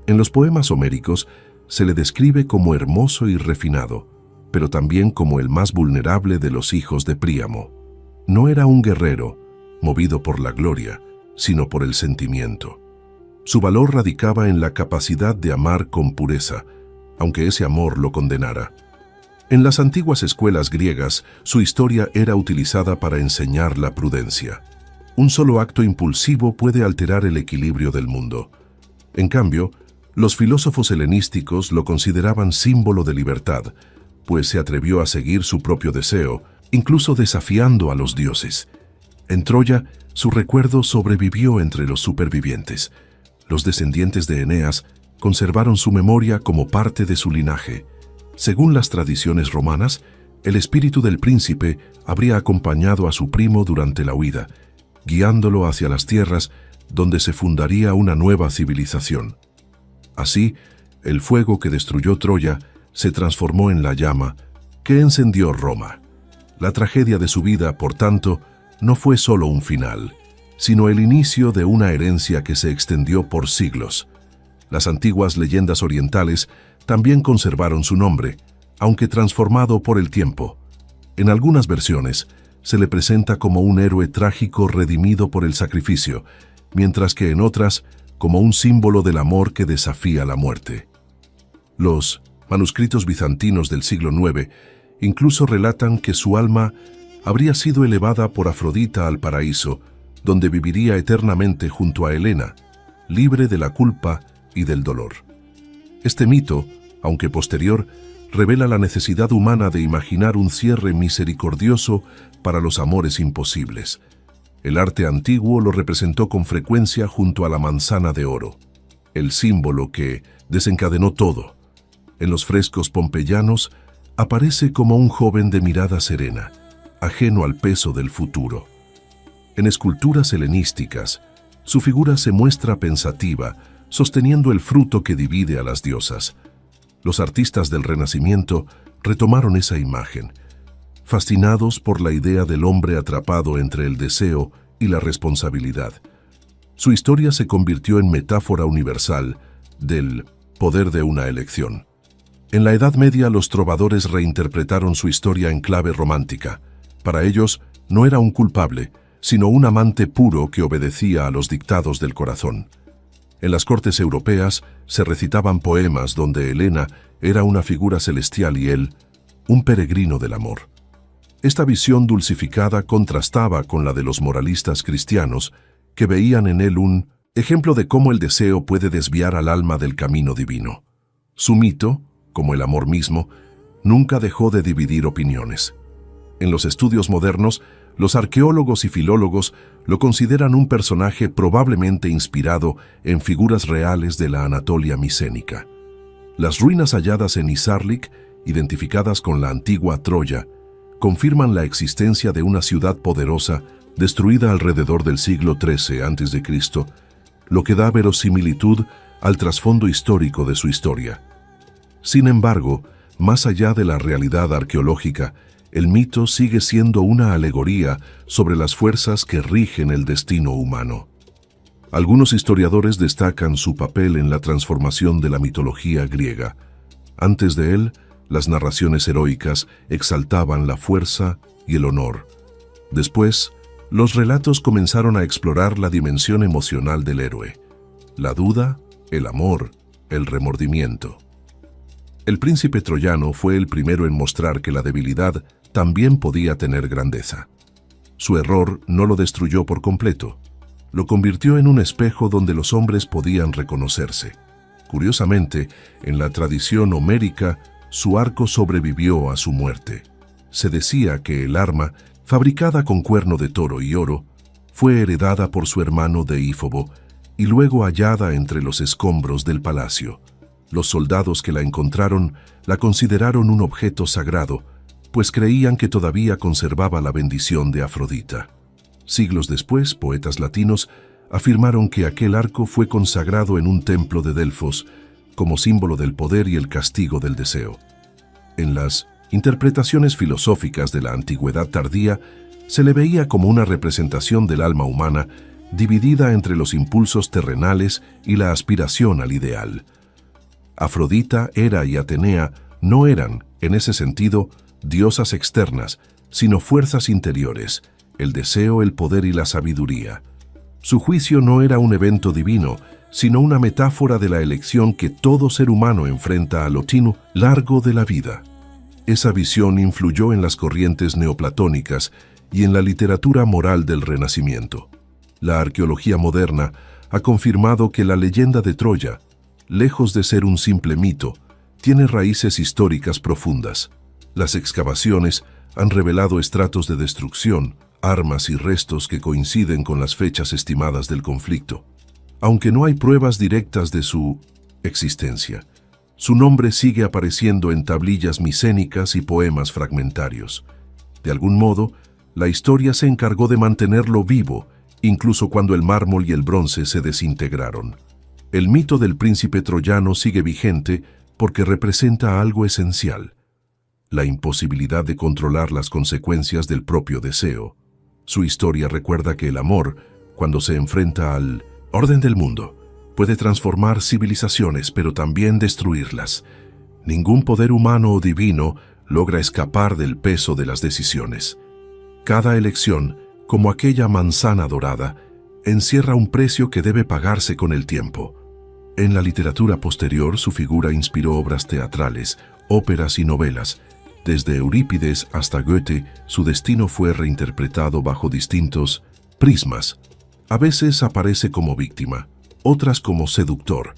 En los poemas homéricos se le describe como hermoso y refinado, pero también como el más vulnerable de los hijos de Príamo. No era un guerrero, movido por la gloria, sino por el sentimiento. Su valor radicaba en la capacidad de amar con pureza, aunque ese amor lo condenara. En las antiguas escuelas griegas, su historia era utilizada para enseñar la prudencia. Un solo acto impulsivo puede alterar el equilibrio del mundo. En cambio, los filósofos helenísticos lo consideraban símbolo de libertad, pues se atrevió a seguir su propio deseo, incluso desafiando a los dioses. En Troya, su recuerdo sobrevivió entre los supervivientes. Los descendientes de Eneas conservaron su memoria como parte de su linaje. Según las tradiciones romanas, el espíritu del príncipe habría acompañado a su primo durante la huida, guiándolo hacia las tierras donde se fundaría una nueva civilización. Así, el fuego que destruyó Troya se transformó en la llama que encendió Roma. La tragedia de su vida, por tanto, no fue solo un final, sino el inicio de una herencia que se extendió por siglos. Las antiguas leyendas orientales también conservaron su nombre, aunque transformado por el tiempo. En algunas versiones, se le presenta como un héroe trágico redimido por el sacrificio, mientras que en otras, como un símbolo del amor que desafía la muerte. Los manuscritos bizantinos del siglo IX incluso relatan que su alma habría sido elevada por Afrodita al paraíso, donde viviría eternamente junto a Helena, libre de la culpa y del dolor. Este mito, aunque posterior, revela la necesidad humana de imaginar un cierre misericordioso para los amores imposibles. El arte antiguo lo representó con frecuencia junto a la manzana de oro, el símbolo que desencadenó todo. En los frescos pompeyanos aparece como un joven de mirada serena, ajeno al peso del futuro. En esculturas helenísticas, Su figura se muestra pensativa, sosteniendo el fruto que divide a las diosas. Los artistas del Renacimiento retomaron esa imagen, fascinados por la idea del hombre atrapado entre el deseo y la responsabilidad. Su historia se convirtió en metáfora universal del poder de una elección. En la Edad Media, los trovadores reinterpretaron su historia en clave romántica. Para ellos, no era un culpable, sino un amante puro que obedecía a los dictados del corazón. En las cortes europeas se recitaban poemas donde Helena era una figura celestial y él, un peregrino del amor. Esta visión dulcificada contrastaba con la de los moralistas cristianos, que veían en él un ejemplo de cómo el deseo puede desviar al alma del camino divino. Su mito, como el amor mismo, nunca dejó de dividir opiniones. En los estudios modernos, los arqueólogos y filólogos lo consideran un personaje probablemente inspirado en figuras reales de la Anatolia micénica. Las ruinas halladas en Izarlik, identificadas con la antigua Troya, confirman la existencia de una ciudad poderosa destruida alrededor del siglo XIII a.C., lo que da verosimilitud al trasfondo histórico de su historia. Sin embargo, más allá de la realidad arqueológica, el mito sigue siendo una alegoría sobre las fuerzas que rigen el destino humano. Algunos historiadores destacan su papel en la transformación de la mitología griega. Antes de él, las narraciones heroicas exaltaban la fuerza y el honor. Después, los relatos comenzaron a explorar la dimensión emocional del héroe, la duda, el amor, el remordimiento. El príncipe troyano fue el primero en mostrar que la debilidad también podía tener grandeza. Su error no lo destruyó por completo, lo convirtió en un espejo donde los hombres podían reconocerse. Curiosamente, en la tradición homérica, su arco sobrevivió a su muerte. Se decía que el arma, fabricada con cuerno de toro y oro, fue heredada por su hermano Deífobo y luego hallada entre los escombros del palacio. Los soldados que la encontraron la consideraron un objeto sagrado, pues creían que todavía conservaba la bendición de Afrodita. Siglos después, poetas latinos afirmaron que aquel arco fue consagrado en un templo de Delfos como símbolo del poder y el castigo del deseo. En las interpretaciones filosóficas de la antigüedad tardía, se le veía como una representación del alma humana dividida entre los impulsos terrenales y la aspiración al ideal. Afrodita, Hera y Atenea no eran, en ese sentido, diosas externas, sino fuerzas interiores, el deseo, el poder y la sabiduría. Su juicio no era un evento divino, sino una metáfora de la elección que todo ser humano enfrenta a lo largo de la vida. Esa visión influyó en las corrientes neoplatónicas y en la literatura moral del Renacimiento. La arqueología moderna ha confirmado que la leyenda de Troya, lejos de ser un simple mito, tiene raíces históricas profundas. Las excavaciones han revelado estratos de destrucción, armas y restos que coinciden con las fechas estimadas del conflicto. Aunque no hay pruebas directas de su existencia, su nombre sigue apareciendo en tablillas micénicas y poemas fragmentarios. De algún modo, la historia se encargó de mantenerlo vivo, incluso cuando el mármol y el bronce se desintegraron. El mito del príncipe troyano sigue vigente porque representa algo esencial: la imposibilidad de controlar las consecuencias del propio deseo. Su historia recuerda que el amor, cuando se enfrenta al orden del mundo, puede transformar civilizaciones, pero también destruirlas. Ningún poder humano o divino logra escapar del peso de las decisiones. Cada elección, como aquella manzana dorada, encierra un precio que debe pagarse con el tiempo. En la literatura posterior, su figura inspiró obras teatrales, óperas y novelas. Desde Eurípides hasta Goethe, su destino fue reinterpretado bajo distintos prismas. A veces aparece como víctima, otras como seductor,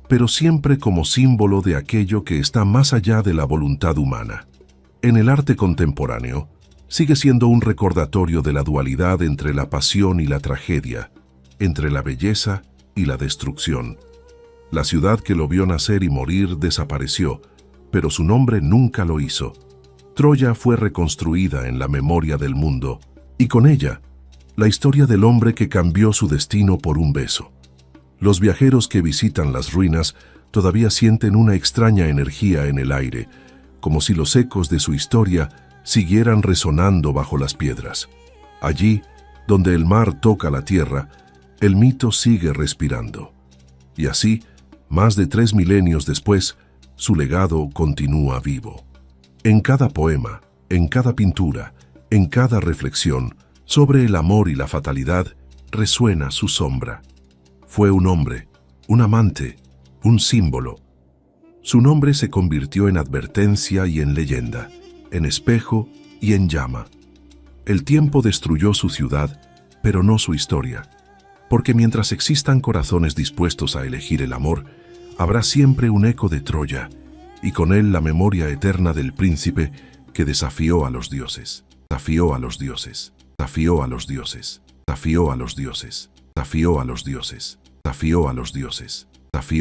pero siempre como símbolo de aquello que está más allá de la voluntad humana. En el arte contemporáneo, sigue siendo un recordatorio de la dualidad entre la pasión y la tragedia, entre la belleza y la destrucción. La ciudad que lo vio nacer y morir desapareció, pero su nombre nunca lo hizo. Troya fue reconstruida en la memoria del mundo, y con ella, La historia del hombre que cambió su destino por un beso. Los viajeros que visitan las ruinas todavía sienten una extraña energía en el aire, como si los ecos de su historia siguieran resonando bajo las piedras. Allí, donde el mar toca la tierra, el mito sigue respirando. Y así, más de 3 milenios después, su legado continúa vivo. En cada poema, en cada pintura, en cada reflexión sobre el amor y la fatalidad, resuena su sombra. Fue un hombre, un amante, un símbolo. Su nombre se convirtió en advertencia y en leyenda, en espejo y en llama. El tiempo destruyó su ciudad, pero no su historia, porque mientras existan corazones dispuestos a elegir el amor, habrá siempre un eco de Troya, y con él la memoria eterna del príncipe que desafió a los dioses, desafió a los dioses, desafió a los dioses, desafió a los dioses, desafió a los dioses, desafió a los dioses, desafió